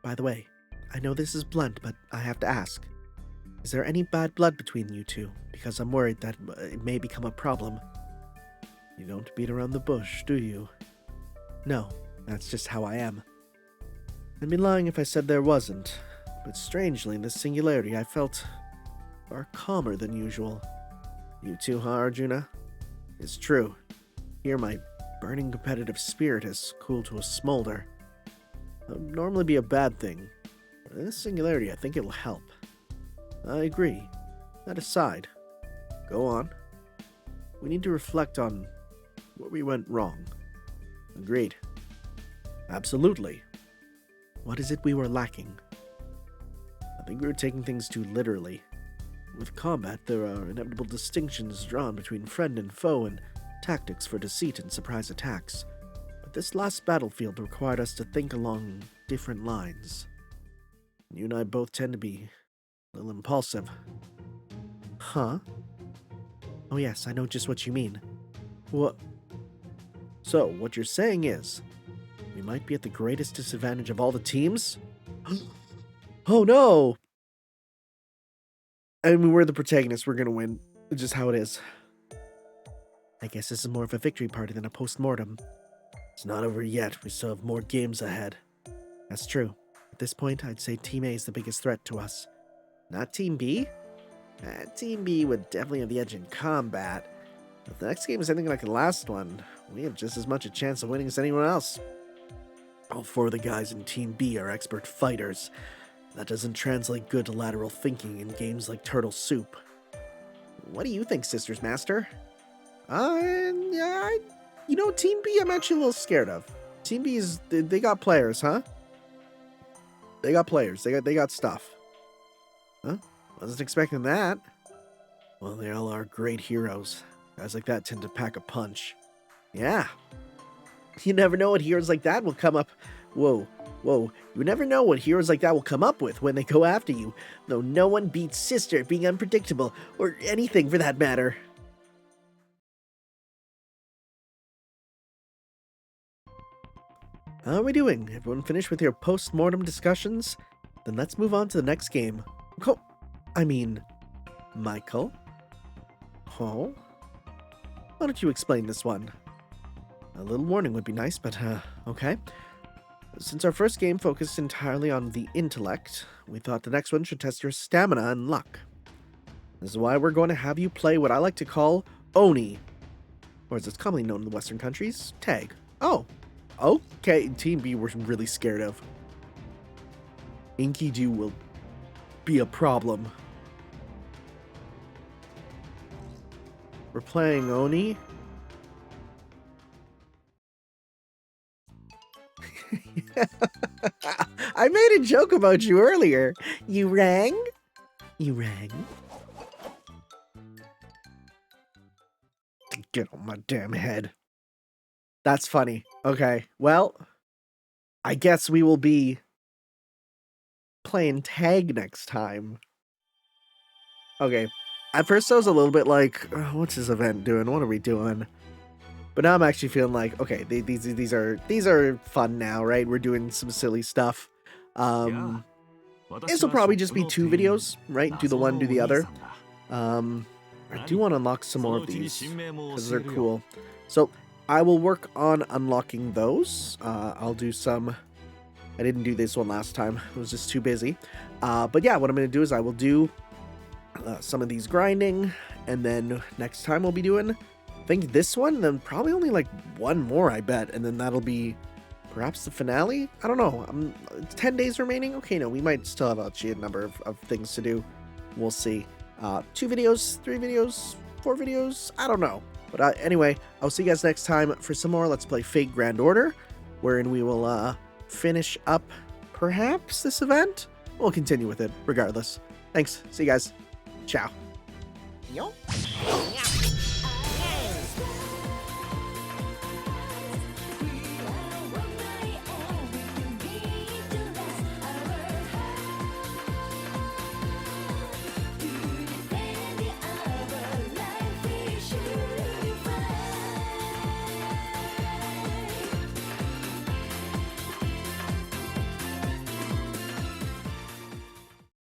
By the way, I know this is blunt, but I have to ask. Is there any bad blood between you two? Because I'm worried that it may become a problem. You don't beat around the bush, do you? No, that's just how I am. I'd be lying if I said there wasn't, but strangely in this singularity I felt far calmer than usual. You too, huh, Arjuna? It's true. Here my burning competitive spirit has cooled to a smolder. That would normally be a bad thing, but in this singularity I think it'll help. I agree. That aside, go on. We need to reflect on where we went wrong. Agreed. Absolutely. What is it we were lacking? I think we were taking things too literally. With combat, there are inevitable distinctions drawn between friend and foe and tactics for deceit and surprise attacks. But this last battlefield required us to think along different lines. You and I both tend to be a little impulsive. Huh? Oh yes, I know just what you mean. What? So, what you're saying is, we might be at the greatest disadvantage of all the teams? Oh no! I mean, we're the protagonists, we're gonna win. It's just how it is. I guess this is more of a victory party than a post-mortem. It's not over yet, we still have more games ahead. That's true. At this point, I'd say Team A is the biggest threat to us. Not Team B? Team B would definitely have the edge in combat. If the next game is anything like the last one, we have just as much a chance of winning as anyone else. All four of the guys in Team B are expert fighters. That doesn't translate good to lateral thinking in games like Turtle Soup. What do you think, Sisters Master? Team B I'm actually a little scared of. Team B they got players, huh? They got players, they got stuff. Huh? Wasn't expecting that. Well, they all are great heroes. Guys like that tend to pack a punch. Yeah. You never know what heroes like that will come up. Whoa. You never know what heroes like that will come up with when they go after you. Though no one beats Sister being unpredictable, or anything for that matter. How are we doing? Everyone finished with your post-mortem discussions? Then let's move on to the next game. Michael? Oh? Why don't you explain this one? A little warning would be nice, but, okay. Since our first game focused entirely on the intellect, we thought the next one should test your stamina and luck. This is why we're going to have you play what I like to call Oni, or as it's commonly known in the Western countries, Tag. Oh, okay, Team B we're really scared of. Inky Dew will be a problem. We're playing Oni. I made a joke about you earlier. You rang? You rang? Get on my damn head. That's funny. Okay, well, I guess we will be playing tag next time. Okay, at first I was a little bit like, oh, what's this event doing? What are we doing? But now I'm actually feeling like, okay, these are fun now, right? We're doing some silly stuff. This will probably just be 2 videos, right? Do the one, do the other. I do want to unlock some more of these because they're cool. So I will work on unlocking those. I'll do some. I didn't do this one last time. I was just too busy. But yeah, what I'm going to do is I will do some of these grinding, and then next time we'll be doing, I think this one, then probably only like one more, I bet, and then that'll be perhaps the finale? I don't know. It's 10 days remaining? Okay, no, we might still have a sheer number of things to do. We'll see. 2 videos, 3 videos, 4 videos? I don't know. But anyway, I'll see you guys next time for some more Let's Play Fate Grand Order, wherein we will finish up perhaps this event? We'll continue with it regardless. Thanks. See you guys. Ciao. Yo.